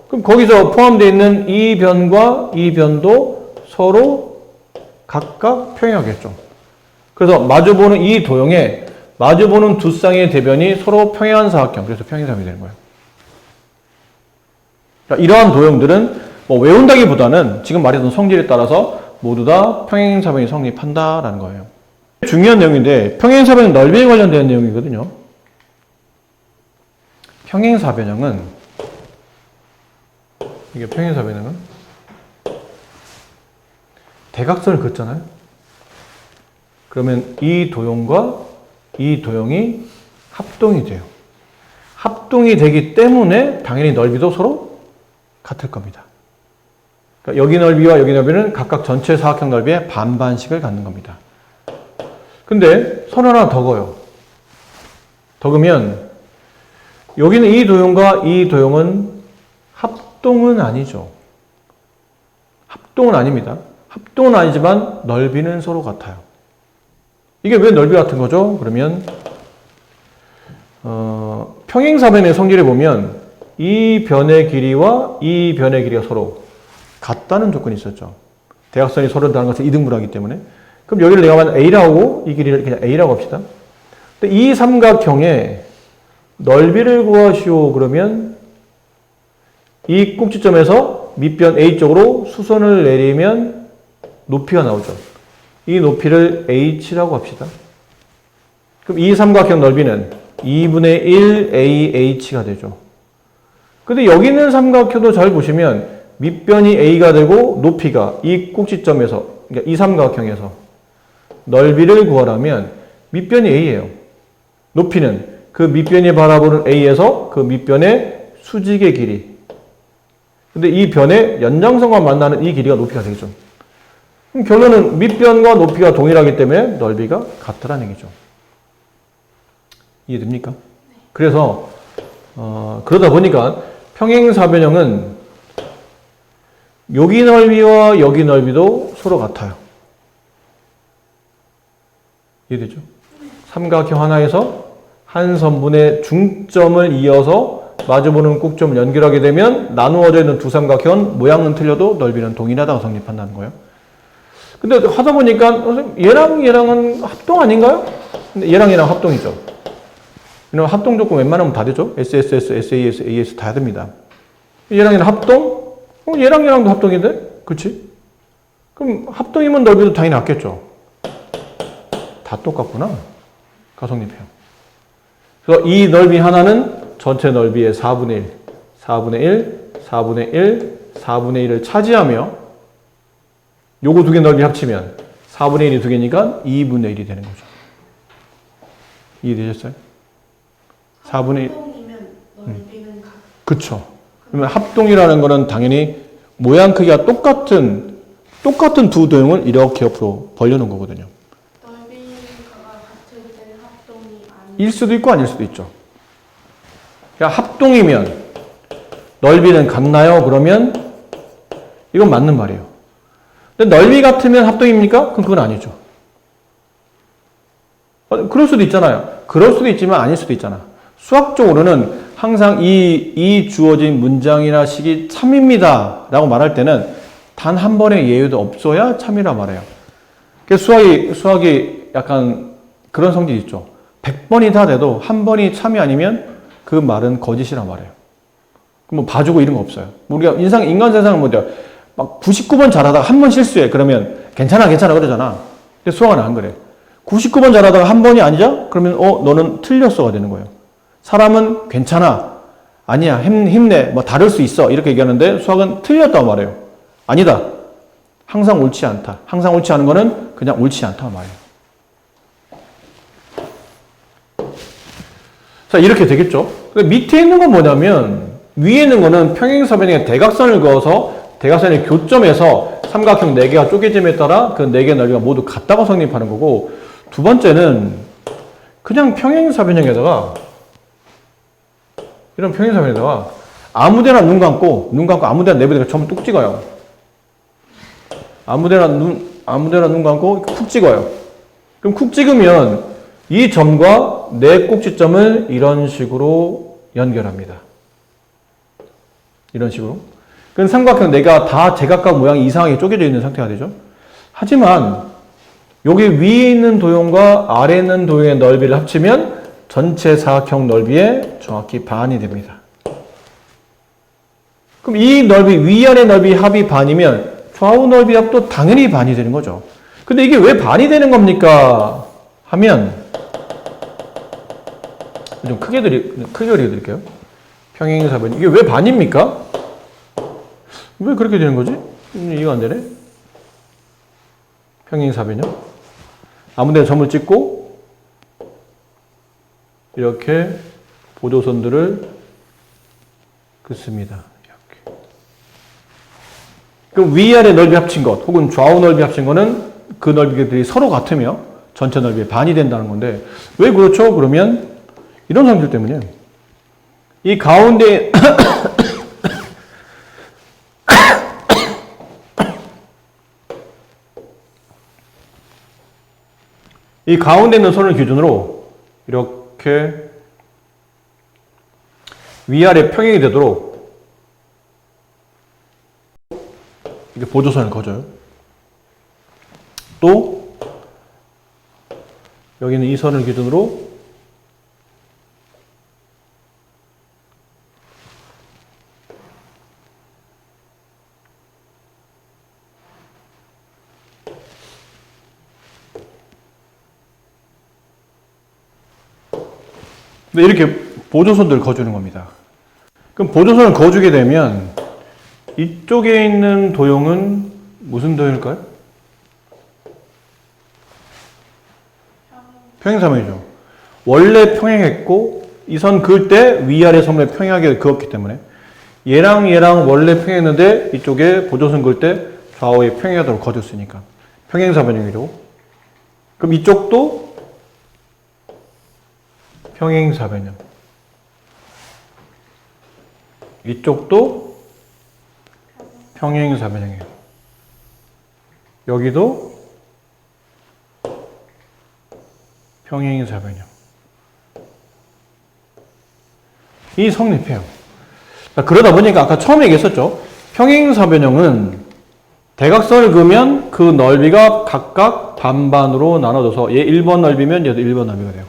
그럼 거기서 포함되어 있는 이 변과 이 변도 서로 각각 평행하겠죠. 그래서 마주보는 이 도형에 마주보는 두 쌍의 대변이 서로 평행한 사각형, 그래서 평행사변이 되는 거예요. 그러니까 이러한 도형들은 뭐 외운다기보다는 지금 말했던 성질에 따라서 모두 다 평행사변이 성립한다라는 거예요. 중요한 내용인데 평행사변 넓이에 관련된 내용이거든요. 평행사변형은 이게 평행사변형은 대각선을 긋잖아요. 그러면 이 도형과 이 도형이 합동이 돼요. 합동이 되기 때문에 당연히 넓이도 서로 같을 겁니다. 그러니까 여기 넓이와 여기 넓이는 각각 전체 사각형 넓이의 반반씩을 갖는 겁니다. 근데 선 하나 더 그어요. 더 그으면 여기는 이 도형과 이 도형은 합동은 아니죠. 합동은 아닙니다. 합동은 아니지만 넓이는 서로 같아요. 이게 왜 넓이 같은 거죠? 그러면 평행사변의 성질을 보면 이 변의 길이와 이 변의 길이가 서로 같다는 조건이 있었죠. 대각선이 서로 다른 것을 이등분하기 때문에. 그럼 여기를 내가 만약 A라고 하고 이 길이를 그냥 A라고 합시다. 근데 이 삼각형의 넓이를 구하시오 그러면 이 꼭지점에서 밑변 A 쪽으로 수선을 내리면 높이가 나오죠. 이 높이를 H라고 합시다. 그럼 이 삼각형 넓이는 2분의 1 AH가 되죠. 근데 여기 있는 삼각형도 잘 보시면 밑변이 A가 되고 높이가 이 꼭지점에서, 그러니까 이 삼각형에서 넓이를 구하라면 밑변이 A예요. 높이는 그 밑변이 바라보는 A에서 그 밑변의 수직의 길이. 근데 이 변의 연장선과 만나는 이 길이가 높이가 되겠죠. 그럼 결론은 밑변과 높이가 동일하기 때문에 넓이가 같다는 얘기죠. 이해됩니까? 그래서 그러다 보니까 평행사변형은 여기 넓이와 여기 넓이도 서로 같아요. 이해되죠? 삼각형 하나에서 한 선분의 중점을 이어서 마주보는 꼭점을 연결하게 되면 나누어져 있는 두 삼각형은 모양은 틀려도 넓이는 동일하다고 성립한다는 거예요. 근데 하다 보니까 선생님, 얘랑은 합동 아닌가요? 근데 얘랑 합동이죠. 이런 합동 조건 웬만하면 다 되죠. SSS, SAS, AS 다 됩니다. 얘랑 합동? 얘랑도 합동인데? 그치? 그럼 합동이면 넓이도 당연히 같겠죠. 다 똑같구나. 가성립형. 그래서 이 넓이 하나는 전체 넓이의 4분의 1, 4분의 1, 4분의 1, 4분의 1을 차지하며 요거 두 개 넓이 합치면 4분의 1이 두 개니까 2분의 1이 되는 거죠. 이해되셨어요? 4분의 1. 합동이면 넓이는 같. 그쵸. 그러면 합동이라는 거는 당연히 모양 크기가 똑같은 두 도형을 이렇게 옆으로 벌려놓은 거거든요. 넓이가 같을 때 합동이 아닌. 일 수도 있고 아닐 수도 있죠. 그러니까 합동이면 넓이는 같나요? 그러면 이건 맞는 말이에요. 근데 넓이 같으면 합동입니까? 그럼 그건 아니죠. 그럴 수도 있잖아요. 그럴 수도 있지만 아닐 수도 있잖아. 수학적으로는 항상 이 주어진 문장이나 식이 참입니다 라고 말할 때는 단 한 번의 예외도 없어야 참이라 말해요. 그래서 수학이 약간 그런 성질이 있죠. 100번이 다 돼도 한 번이 참이 아니면 그 말은 거짓이라 말해요. 뭐 봐주고 이런 거 없어요. 우리가 인간 세상은 뭐죠? 막 99번 잘하다가 한 번 실수해. 그러면 괜찮아 그러잖아. 근데 수학은 안 그래. 99번 잘하다가 한 번이 아니자? 그러면 너는 틀렸어가 되는 거예요. 사람은 괜찮아. 아니야. 힘내. 뭐 다를 수 있어. 이렇게 얘기하는데 수학은 틀렸다고 말해요. 아니다. 항상 옳지 않다. 항상 옳지 않은 거는 그냥 옳지 않다고 말해요. 자, 이렇게 되겠죠. 밑에 있는 건 뭐냐면 위에 있는 거는 평행사변형의 대각선을 그어서 대각선의 교점에서 삼각형 4개가 쪼개짐에 따라 그 4개의 넓이가 모두 같다고 성립하는 거고, 두 번째는 그냥 평행사변형에다가 이런 평행사변에다가 아무데나 눈 감고 아무데나 내부대가 전부 뚝 찍어요. 아무데나 눈 감고 쿡 찍어요. 그럼 쿡 찍으면 이 점과 네 꼭지점을 이런 식으로 연결합니다. 이런 식으로. 그럼 삼각형 4개가 다 제각각 모양이 이상하게 쪼개져 있는 상태가 되죠. 하지만 여기 위에 있는 도형과 아래에 있는 도형의 넓이를 합치면 전체 사각형 넓이의 정확히 반이 됩니다. 그럼 이 넓이, 위아래 넓이 합이 반이면 좌우 넓이 합도 당연히 반이 되는 거죠. 근데 이게 왜 반이 되는 겁니까? 하면 좀 크게 그려드릴게요. 평행사변. 이게 왜 반입니까? 왜 그렇게 되는 거지? 이해가 안 되네. 평행사변형. 아무데나 점을 찍고 이렇게 보조선들을 긋습니다. 이렇게. 그럼 위아래 넓이 합친 것 혹은 좌우 넓이 합친 거는 그 넓이들이 서로 같으며 전체 넓이의 반이 된다는 건데, 왜 그렇죠? 그러면 이런 성질 때문이에요. 이 가운데 이 가운데 있는 선을 기준으로 이렇게 위아래 평행이 되도록 이렇게 보조선을 그어줘요. 또 여기는 이 선을 기준으로 이렇게 보조선들을 그어주는 겁니다. 그럼 보조선을 그어주게 되면 이쪽에 있는 도형은 무슨 도형일까요? 평행사변이죠. 원래 평행했고 이 선 그을 때 위아래 선을 평행하게 그었기 때문에 얘랑 원래 평행했는데 이쪽에 보조선 그을 때 좌우에 평행하도록 그어줬으니까 평행사변형이죠. 그럼 이쪽도 평행사변형. 이쪽도 평행사변형이에요. 여기도 평행사변형. 이 성립해요. 그러다 보니까 아까 처음에 얘기했었죠. 평행사변형은 대각선을 그으면 그 넓이가 각각 반반으로 나눠져서 얘 1번 넓이면 얘도 1번 넓이가 돼요.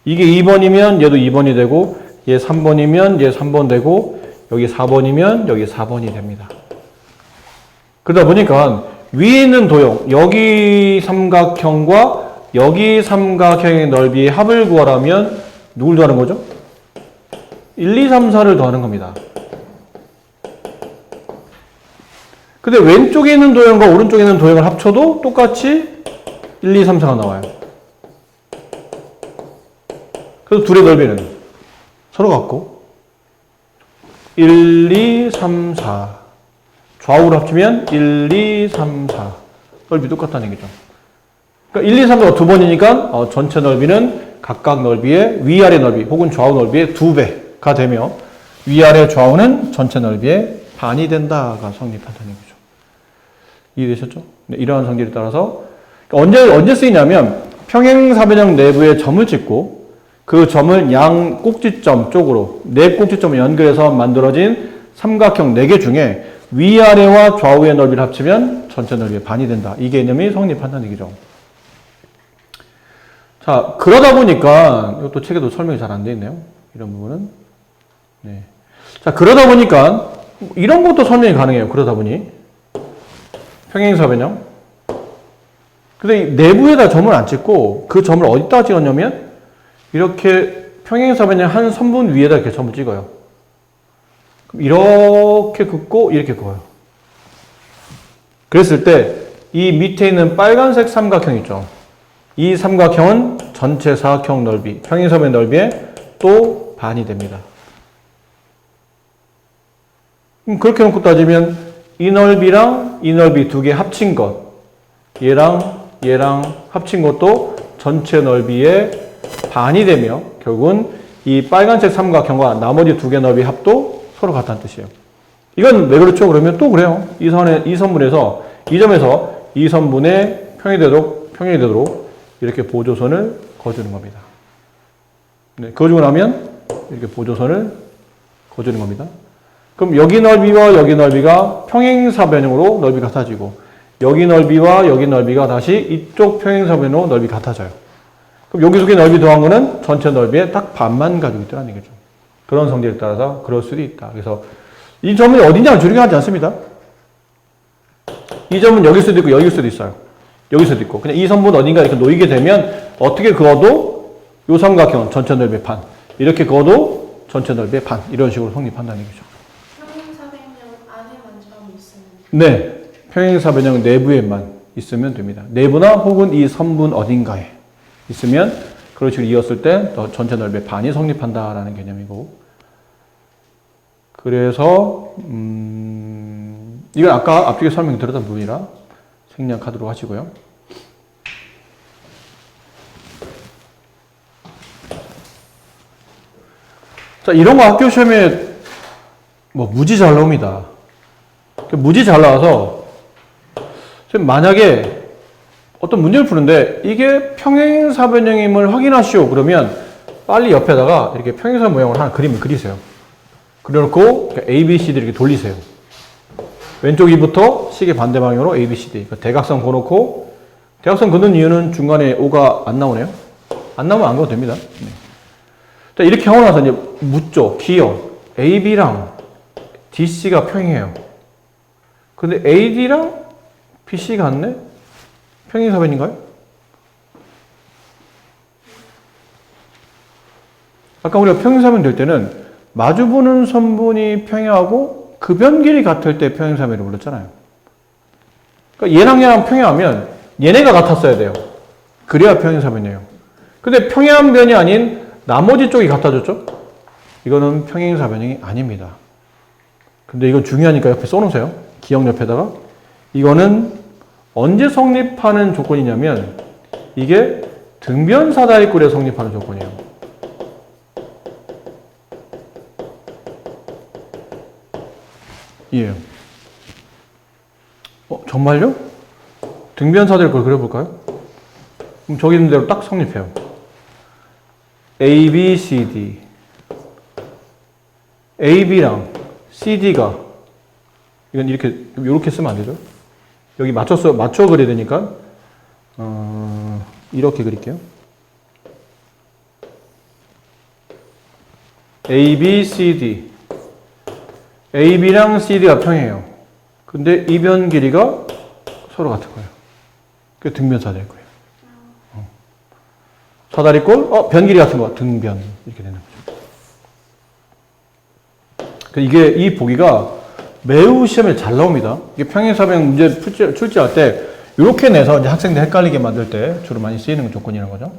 이게 2번이면 얘도 2번이 되고 얘 3번이면 얘 3번 되고 여기 4번이면 여기 4번이 됩니다. 그러다 보니까 위에 있는 도형, 여기 삼각형과 여기 삼각형의 넓이의 합을 구하라면 누굴 더하는 거죠? 1, 2, 3, 4를 더하는 겁니다. 근데 왼쪽에 있는 도형과 오른쪽에 있는 도형을 합쳐도 똑같이 1, 2, 3, 4가 나와요. 그래서 둘의 넓이는 서로 같고 1, 2, 3, 4 좌우로 합치면 1, 2, 3, 4 넓이 똑같다는 얘기죠. 그러니까 1, 2, 3, 4가 두 번이니까 전체 넓이는 각각 넓이의 위아래 넓이 혹은 좌우 넓이의 2배가 되며 위아래 좌우는 전체 넓이의 반이 된다가 성립한다는 얘기죠. 이해되셨죠? 네, 이러한 성질에 따라서 언제 쓰이냐면 평행사변형 내부에 점을 찍고 그 점을 양 꼭지점 쪽으로 네 꼭지점을 연결해서 만들어진 삼각형 4개 중에 위아래와 좌우의 넓이를 합치면 전체 넓이의 반이 된다. 이 개념이 성립한다는 얘기죠. 자, 그러다 보니까 이것도 책에도 설명이 잘 안 되어 있네요. 이런 부분은. 네. 자, 그러다 보니까 이런 것도 설명이 가능해요. 그러다 보니 평행사변형. 근데 내부에다 점을 안 찍고 그 점을 어디다가 찍었냐면 이렇게 평행사변형 한 선분 위에다 이렇게 점을 찍어요. 그럼 이렇게 긋고 이렇게 그어요. 그랬을 때 이 밑에 있는 빨간색 삼각형 있죠. 이 삼각형은 전체 사각형 넓이, 평행사변 넓이의 또 반이 됩니다. 그럼 그렇게 놓고 따지면 이 넓이랑 이 넓이 두 개 합친 것, 얘랑 합친 것도 전체 넓이의 반이 되며 결국은 이 빨간색 삼각형과 나머지 두 개 넓이 합도 서로 같다는 뜻이에요. 이건 왜 그렇죠? 그러면 또 그래요. 이 선분에서 이 점에서 이 선분에 평행이 되도록 이렇게 보조선을 그어주는 겁니다. 네, 그어주고 나면 이렇게 보조선을 그어주는 겁니다. 그럼 여기 넓이와 여기 넓이가 평행사변형으로 넓이 같아지고 여기 넓이와 여기 넓이가 다시 이쪽 평행사변으로 넓이 같아져요. 그럼 여기 두 개 넓이 더한 거는 전체 넓이의 딱 반만 가지고 있다는 얘기죠. 그런 성질에 따라서 그럴 수도 있다. 그래서 이 점이 어디냐를 중요하지 않습니다. 이 점은 여길 수도 있고 여길 수도 있어요. 여길 수도 있고 그냥 이 선분 어딘가 이렇게 놓이게 되면 어떻게 그어도 이 삼각형은 전체 넓이의 반, 이렇게 그어도 전체 넓이의 반, 이런 식으로 성립한다는 얘기죠. 평행사변형 안에만 점이 있으면 네, 평행사변형 내부에만 있으면 됩니다. 내부나 혹은 이 선분 어딘가에 있으면 그런 식으로 이었을 때 전체 넓이의 반이 성립한다라는 개념이고, 그래서 이건 아까 앞쪽에 설명드렸던 부분이라 생략하도록 하시고요. 자, 이런 거 학교 시험에 뭐 무지 잘 나옵니다. 무지 잘 나와서 만약에 어떤 문제를 푸는데 이게 평행사변형임을 확인하시오 그러면 빨리 옆에다가 이렇게 평행사 모양을 하나 그림을 그리세요. 그려놓고 A, B, C, D 이렇게 돌리세요. 왼쪽 이부터 시계 반대 방향으로 A, B, C, D. 대각선 그어놓고, 대각선 그는 이유는 중간에 O가 안 나오네요. 안 나오면 안 그어도 됩니다. 네. 자, 이렇게 하고 나서 이제 묻죠. 기억. A, B랑 D, C가 평행해요. 근데 A, D랑 B, C 같네? 평행사변인가요? 아까 우리가 평행사변 될 때는 마주보는 선분이 평행하고 그 변길이 같을 때 평행사변을 불렀잖아요. 그러니까 얘랑 평행하면 얘네가 같았어야 돼요. 그래야 평행사변이에요. 근데 평행한 변이 아닌 나머지 쪽이 같아졌죠? 이거는 평행사변이 아닙니다. 근데 이건 중요하니까 옆에 써놓으세요. 기억 옆에다가. 이거는 언제 성립하는 조건이냐면 이게 등변사다리꼴에 성립하는 조건이에요. 이해요. 정말요? 등변사다리꼴 그려볼까요? 그럼 저기 있는 대로 딱 성립해요. A, B, C, D. A, B랑 C, D가 이건 이렇게 쓰면 안 되죠? 여기 맞춰 그려야 되니까, 이렇게 그릴게요. A, B, C, D. A, B랑 C, D가 평이에요. 근데 이변 길이가 서로 같은 거예요. 그 등변 사다리 거예요. 사다리꼴, 변 길이 같은 거, 등변. 이렇게 되는 거죠. 이게, 이 보기가 매우 시험에 잘 나옵니다. 이게 평행사변 문제 출제할 때, 이렇게 내서 이제 학생들 헷갈리게 만들 때 주로 많이 쓰이는 조건이라는 거죠.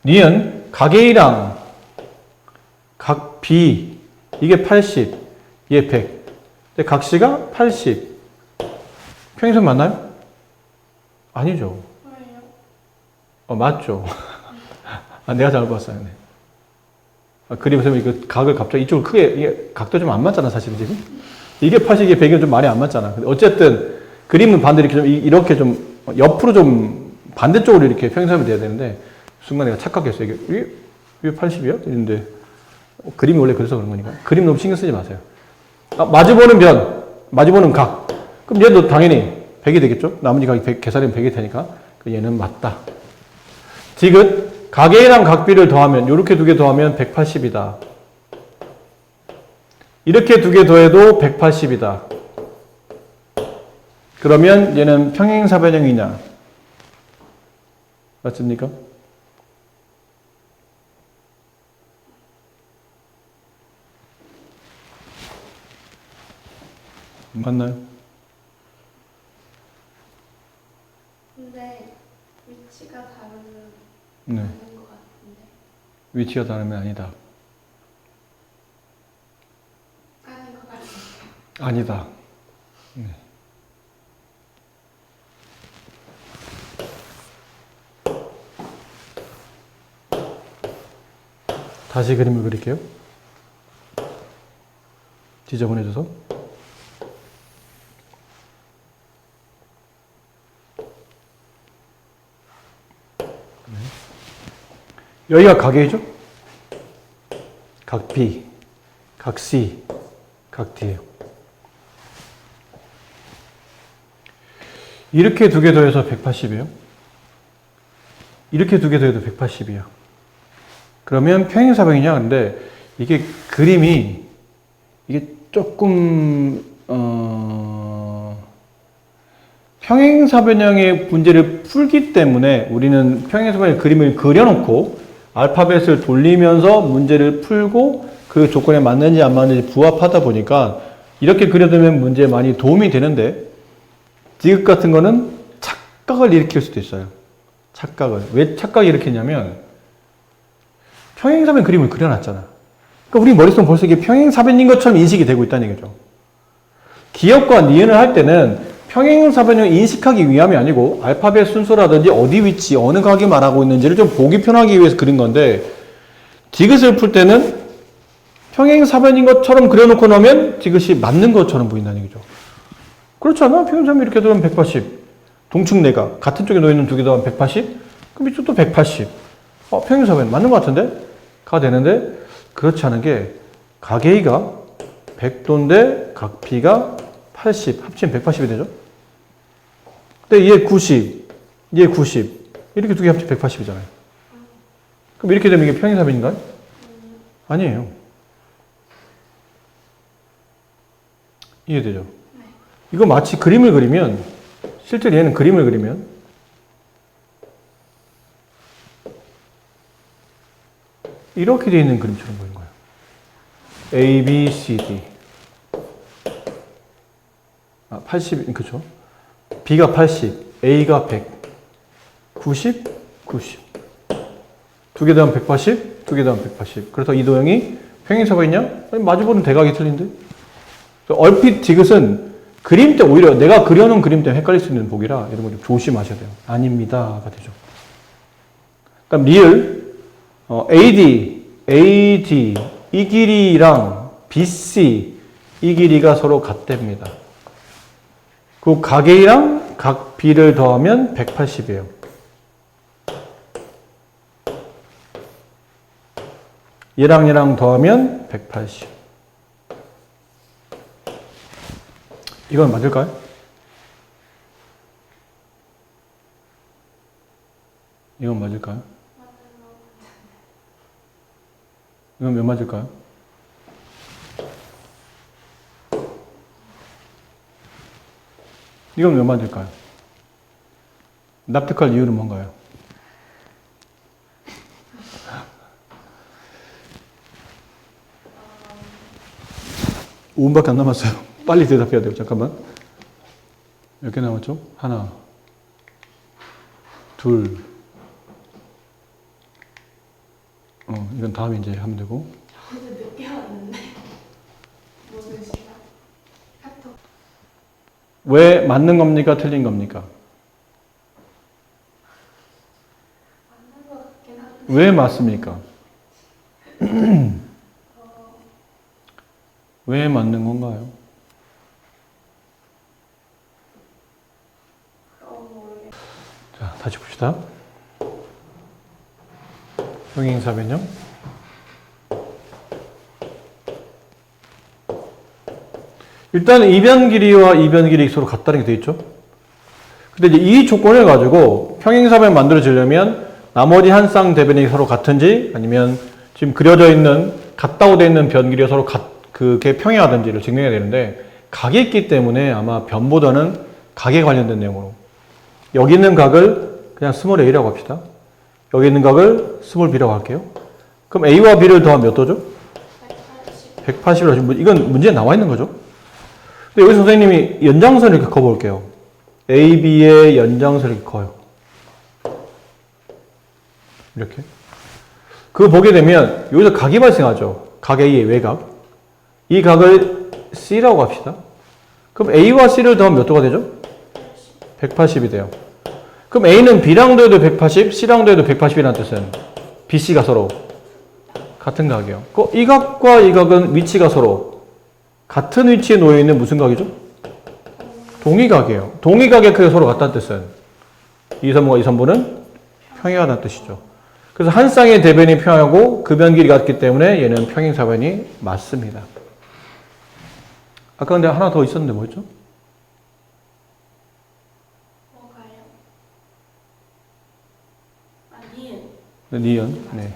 니은, 각 A랑 각 B, 이게 80, 얘 100. 근데 각 C가 80. 평행선 맞나요? 아니죠. 왜요? 맞죠. 내가 잘못 봤어요. 네. 그림에서 이거 각을 갑자기 이쪽으로 크게, 이게 각도 좀 안 맞잖아, 사실은 지금. 이게 80, 이게 100은 좀 말이 안 맞잖아. 근데 어쨌든, 그림은 반대로 이렇게 좀, 옆으로 좀, 반대쪽으로 이렇게 평행선이 돼야 되는데, 순간 내가 착각했어요. 이게 80이야? 이랬는데, 그림이 원래 그래서 그런 거니까. 그림 너무 신경 쓰지 마세요. 마주보는 변, 마주보는 각. 그럼 얘도 당연히 100이 되겠죠? 나머지 각이 100, 계산하면 100이 되니까. 얘는 맞다. 디귿, 각 A랑 각 B를 더하면, 이렇게 두 개 더하면 180이다. 이렇게 두 개 더해도 180이다. 그러면 얘는 평행사변형이냐? 맞습니까? 맞나요? 근데 위치가 다르면 네. 아닌 것 같은데. 위치가 다르면 아니다. 아닌 것 같은데. 아니다. 네. 다시 그림을 그릴게요. 지저분해져서. 여기가 각 A죠? 각 B, 각 C, 각 D예요. 이렇게 두 개 더해서 180이에요. 이렇게 두 개 더해도 180이에요. 그러면 평행사변이냐? 근데 이게 그림이 이게 조금 평행사변형의 문제를 풀기 때문에 우리는 평행사변의 그림을 그려놓고 알파벳을 돌리면서 문제를 풀고 그 조건에 맞는지 안 맞는지 부합하다 보니까 이렇게 그려두면 문제에 많이 도움이 되는데 디귿 같은 거는 착각을 일으킬 수도 있어요. 착각을. 왜 착각을 일으키냐면 평행사변 그림을 그려놨잖아. 그러니까 우리 머릿속은 벌써 이게 평행사변인 것처럼 인식이 되고 있다는 얘기죠. 기억과 니은을 할 때는 평행사변을 인식하기 위함이 아니고 알파벳 순서라든지 어디 위치, 어느 각이 말하고 있는지를 좀 보기 편하기 위해서 그린 건데 디귿을 풀 때는 평행사변인 것처럼 그려놓고 나면 디귿이 맞는 것처럼 보인다는 얘기죠. 그렇지 않아? 평행사변 이렇게 들어가면 180. 동축 내각. 같은 쪽에 놓여있는 두 개 더하면 180. 그럼 이쪽도 180. 평행사변 맞는 것 같은데? 가 되는데 그렇지 않은 게 각 A가 100도인데 각 B가 80. 합치면 180이 되죠? 근데 얘 90, 얘 90. 이렇게 두 개 합치면 180이잖아요. 그럼 이렇게 되면 이게 평행사변인가요? 아니에요. 이해되죠? 네. 이거 마치 그림을 그리면, 실제로 얘는 그림을 그리면, 이렇게 되어 있는 그림처럼 보이는 거예요. A, B, C, D. 80, 그쵸? B가 80, A가 100, 90, 90. 두 개 더하면 180, 두 개 더하면 180. 그래서 이 도형이 평행사변이냐? 아니, 마주보는 대각이 틀린데? 얼핏 디귿은 그림 때 오히려 내가 그려놓은 그림 때문에 헷갈릴 수 있는 보기라 이런 거 좀 조심하셔야 돼요. 아닙니다가 되죠. 그다음 리을 AD 이 길이랑 BC 이 길이가 서로 같답니다. 그 각 A랑 각 B를 더하면 180이에요. 얘랑 더하면 180. 이건 맞을까요? 이건 맞을까요? 맞는 거 이건 몇 맞을까요? 이건 몇 맞을까요? 납득할 이유는 뭔가요? 5분밖에 안 남았어요. 빨리 대답해야 돼요. 잠깐만. 몇 개 남았죠? 하나, 둘, 이건 다음에 이제 하면 되고. 어제 늦게 왔는데 무슨 시간? 카톡. 왜 맞는 겁니까? 틀린 겁니까? 맞는 거 같긴 한데 왜 맞습니까? 왜 맞는 건가요? 모르겠어요. 자, 다시 봅시다. 평행사변형. 일단 이변 길이와 이변 길이 서로 같다는 게 되어 있죠. 근데 이제 이 조건을 가지고 평행사변 만들어지려면 나머지 한 쌍 대변이 서로 같은지 아니면 지금 그려져 있는 같다고 되어 있는 변 길이가 서로 그게 평행하든지를 증명해야 되는데 각이 있기 때문에 아마 변보다는 각에 관련된 내용으로 여기 있는 각을 그냥 스몰 a라고 합시다. 여기 있는 각을 스몰 b라고 할게요. 그럼 a와 b를 더하면 몇 도죠? 180. 180이라고 지금 이건 문제에 나와 있는 거죠. 근데 여기 선생님이 연장선을 이렇게 그어볼게요. AB의 연장선을 이렇게 그어요. 이렇게. 그거 보게 되면 여기서 각이 발생하죠. 각 A의 외각. 이 각을 C라고 합시다. 그럼 A와 C를 더하면 몇 도가 되죠? 180이 돼요. 그럼 A는 B랑 더해도 180, C랑 더해도 180이라는 뜻은 BC가 서로 같은 각이에요. 이 각과 이 각은 위치가 서로 같은 위치에 놓여 있는 무슨 각이죠? 동의각이에요. 동의각의 크기가 서로 같다는 뜻은 이 선부와 이 선부는 평행하다는 뜻이죠. 그래서 한 쌍의 대변이 평행하고 그 변 길이가 같기 때문에 얘는 평행사변이 맞습니다. 아까 근데 하나 더 있었는데 뭐였죠? 뭐가요? 아, 니은. 니은. 네.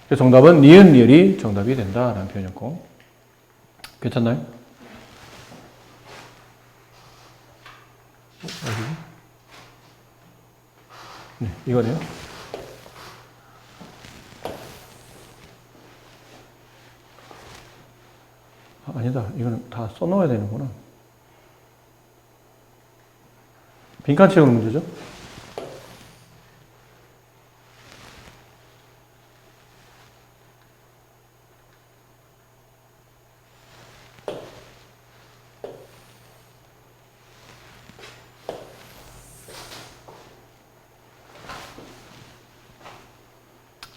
그래서 정답은 니은, 리을이 정답이 된다라는 표현이었고. 괜찮나요? 어디지? 네, 이거네요. 아니다. 이거는 다 써놓아야 되는구나. 빈칸 채우는 문제죠?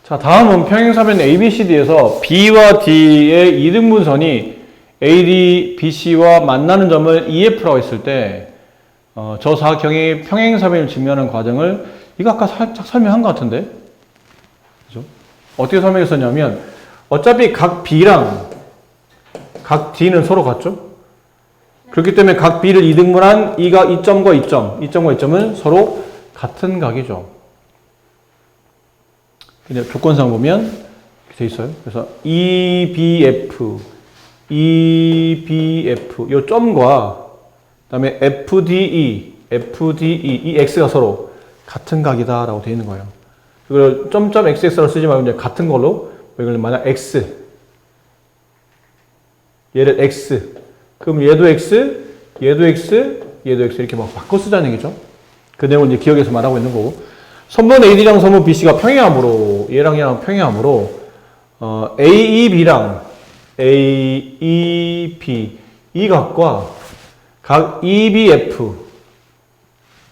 자, 다음은 평행사변 ABCD에서 B와 D의 이등분선이 AD, BC와 만나는 점을 EF라고 했을 때 저 사각형이 평행사변을 증명하는 과정을 이거 아까 살짝 설명한 것 같은데 그죠? 어떻게 설명했었냐면 어차피 각 B랑 각 D는 서로 같죠? 그렇기 때문에 각 B를 이등분한 이 점과 이 점과 이 점은 서로 같은 각이죠. 그냥 조건상 보면 이렇게 돼 있어요. 그래서 EBF, 요 점과 그다음에 FDE, 이 X가 서로 같은 각이다라고 되어 있는 거예요. 이걸 점점 XX라고 쓰지 말고 이제 같은 걸로 이걸 만약 X, 얘를 X, 그럼 얘도 X, 얘도 X, 얘도 X 이렇게 막 바꿔 쓰자는 얘기죠. 그 내용을 이제 기억해서 말하고 있는 거고. 선분 AD랑 선분 BC가 평행함으로 얘랑 평행함으로 AEB랑 AEB 이 각과 각 EBF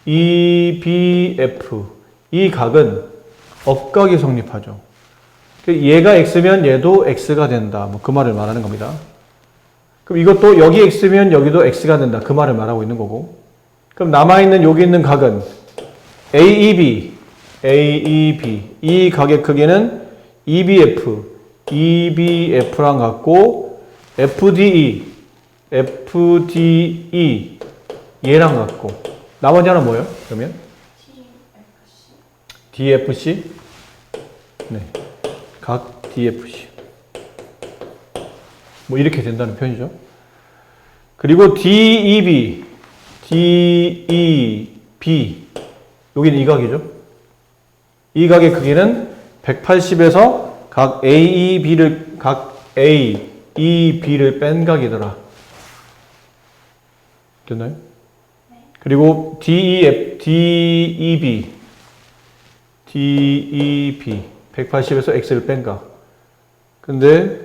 이 각은 억각이 성립하죠. 얘가 X면 얘도 X가 된다. 뭐 그 말을 말하는 겁니다. 그럼 이것도 여기 X면 여기도 X가 된다. 그 말을 말하고 있는 거고. 그럼 남아있는 여기 있는 각은 AEB 이 각의 크기는 EBF랑 같고 FDE 얘랑 같고 나머지 하나 뭐예요? 그러면 DFC, 네, 각 DFC. 뭐 이렇게 된다는 표현이죠. 그리고 DEB, 여기는 이 각이죠. 이 각의 크기는 180에서 각 AEB를 뺀 각이더라. 됐나요? 그리고 DEB 180에서 X를 뺀 각. 근데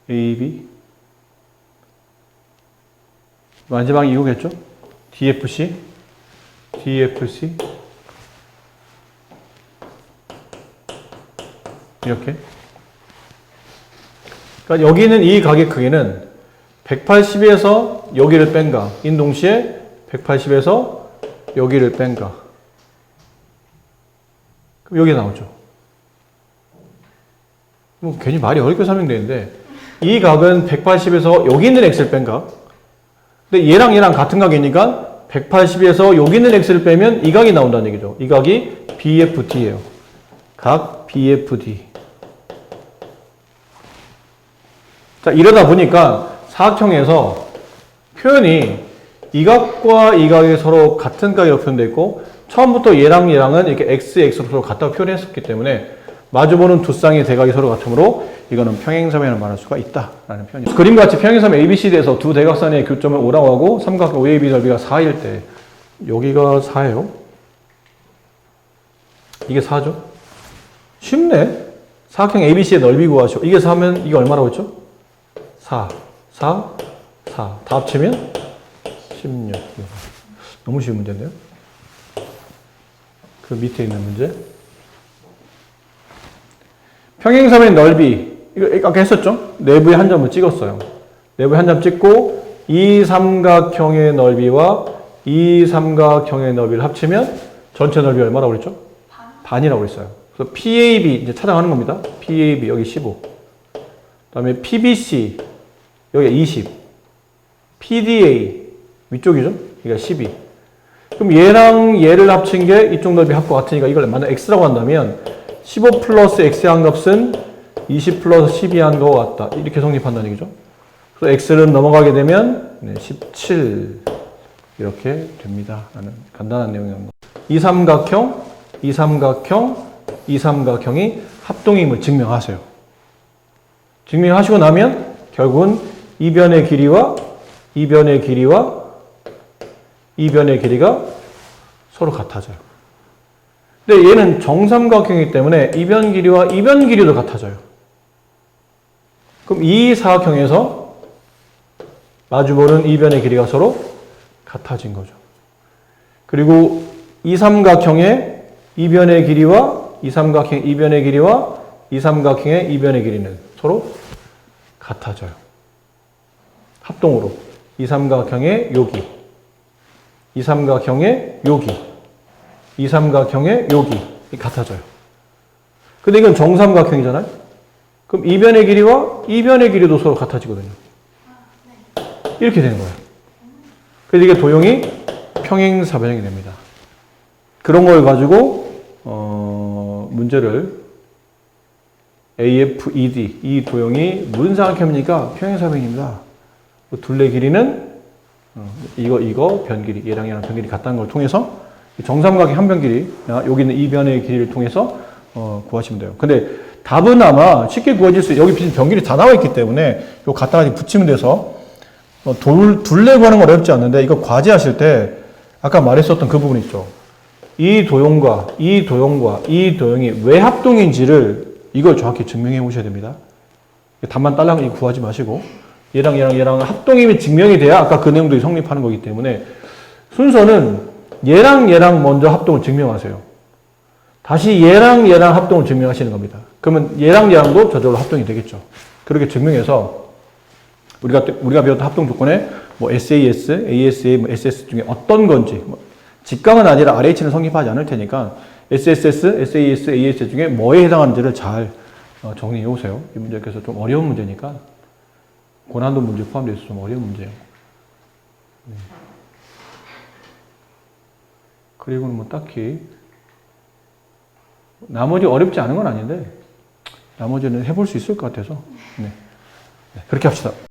AB 마지막 이거겠죠? DFC 이렇게. 그러니까 여기는 이 각의 크기는 180에서 여기를 뺀 각인 동시에 180에서 여기를 뺀 각. 그럼 여기 나오죠. 뭐 괜히 말이 어렵게 설명되는데 이 각은 180에서 여기 있는 x를 뺀 각. 근데 얘랑 같은 각이니까 180에서 여기 있는 x를 빼면 이 각이 나온다는 얘기죠. 이 각이 BFD예요. 각 BFD. 자, 이러다 보니까 사각형에서 표현이 이 각과 이 각이 서로 같은 각이라고 표현되어 있고 처음부터 얘랑은 이렇게 x로 서로 같다고 표현했었기 때문에 마주보는 두 쌍의 대각이 서로 같으므로 이거는 평행삼이라는 말할 수가 있다라는 표현이죠. 그림같이 평행삼 ABCD에서 두 대각선의 교점을 5라고 하고 삼각형 OAB 넓이가 4일 때 여기가 4예요. 이게 4죠. 쉽네. 사각형 ABC의 넓이 구하시오. 이게 4면 이게 얼마라고 했죠? 4. 다 합치면 16. 너무 쉬운 문제인데요. 그 밑에 있는 문제. 평행삼의 넓이, 이거 아까 했었죠? 내부에 한 점을 찍었어요. 내부에 한 점 찍고 이 삼각형의 넓이와 이 삼각형의 넓이를 합치면 전체 넓이 얼마라고 그랬죠? 반이라고 그랬어요. 그래서 PAB 이제 찾아가는 겁니다. PAB 여기 15. 그다음에 PBC 여기 20. PDA 위쪽이죠? 그러니까 12. 그럼 얘랑 얘를 합친 게 이쪽 넓이 합과 같으니까 이걸 만약 x라고 한다면 15 플러스 x의 한 값은 20 플러스 12의 한 거와 같다. 이렇게 성립한다는 얘기죠. 그래서 x는 넘어가게 되면 17 이렇게 됩니다. 라는 간단한 내용입니다. 이 삼각형이 합동임을 증명하세요. 증명하시고 나면 결국은 이 변의 길이가 서로 같아져요. 근데 얘는 정삼각형이기 때문에 이 변 길이와 이 변 길이도 같아져요. 그럼 이 사각형에서 마주보는 이 변의 길이가 서로 같아진 거죠. 그리고 이 삼각형의 이 변의 길이와 이 삼각형의 이 변의 길이와 이 삼각형의 이 변의 길이는 서로 같아져요. 합동으로 이 삼각형의 여기, 이 삼각형의 여기, 이 삼각형의 여기 같아져요. 근데 이건 정삼각형이잖아요. 그럼 이 변의 길이와 이 변의 길이도 서로 같아지거든요. 이렇게 되는 거예요. 그래서 이게 도형이 평행사변형이 됩니다. 그런 걸 가지고 문제를 AFED 이 도형이 무슨 삼각형입니까? 평행사변입니다. 둘레 길이는 이거 변 길이 얘랑 변 길이 같다는 걸 통해서 정삼각의 한 변 길이 여기 있는 이 변의 길이를 통해서 구하시면 돼요. 근데 답은 아마 쉽게 구해질 수 여기 변 길이 다 나와 있기 때문에 이거 갖다가 붙이면 돼서 둘레 구하는 건 어렵지 않는데 이거 과제하실 때 아까 말했었던 그 부분 있죠. 이 도형과 이 도형이 왜 합동인지를 이걸 정확히 증명해 오셔야 됩니다. 답만 딸랑 구하지 마시고 얘랑 합동임이 증명이 돼야 아까 그 내용들이 성립하는 거기 때문에 순서는 얘랑 먼저 합동을 증명하세요. 다시 얘랑 합동을 증명하시는 겁니다. 그러면 얘랑도 저절로 합동이 되겠죠. 그렇게 증명해서 우리가 배웠던 합동 조건에 뭐 SAS, ASA, 뭐 SS 중에 어떤 건지 직각은 아니라 RH는 성립하지 않을 테니까 SSS, SAS, AS 중에 뭐에 해당하는지를 잘 정리해 오세요. 이 문제께서 좀 어려운 문제니까 고난도 문제 포함되어 있어서 좀 어려운 문제예요. 네. 그리고는 뭐 딱히 나머지 어렵지 않은 건 아닌데 나머지는 해볼 수 있을 것 같아서 네. 네, 그렇게 합시다.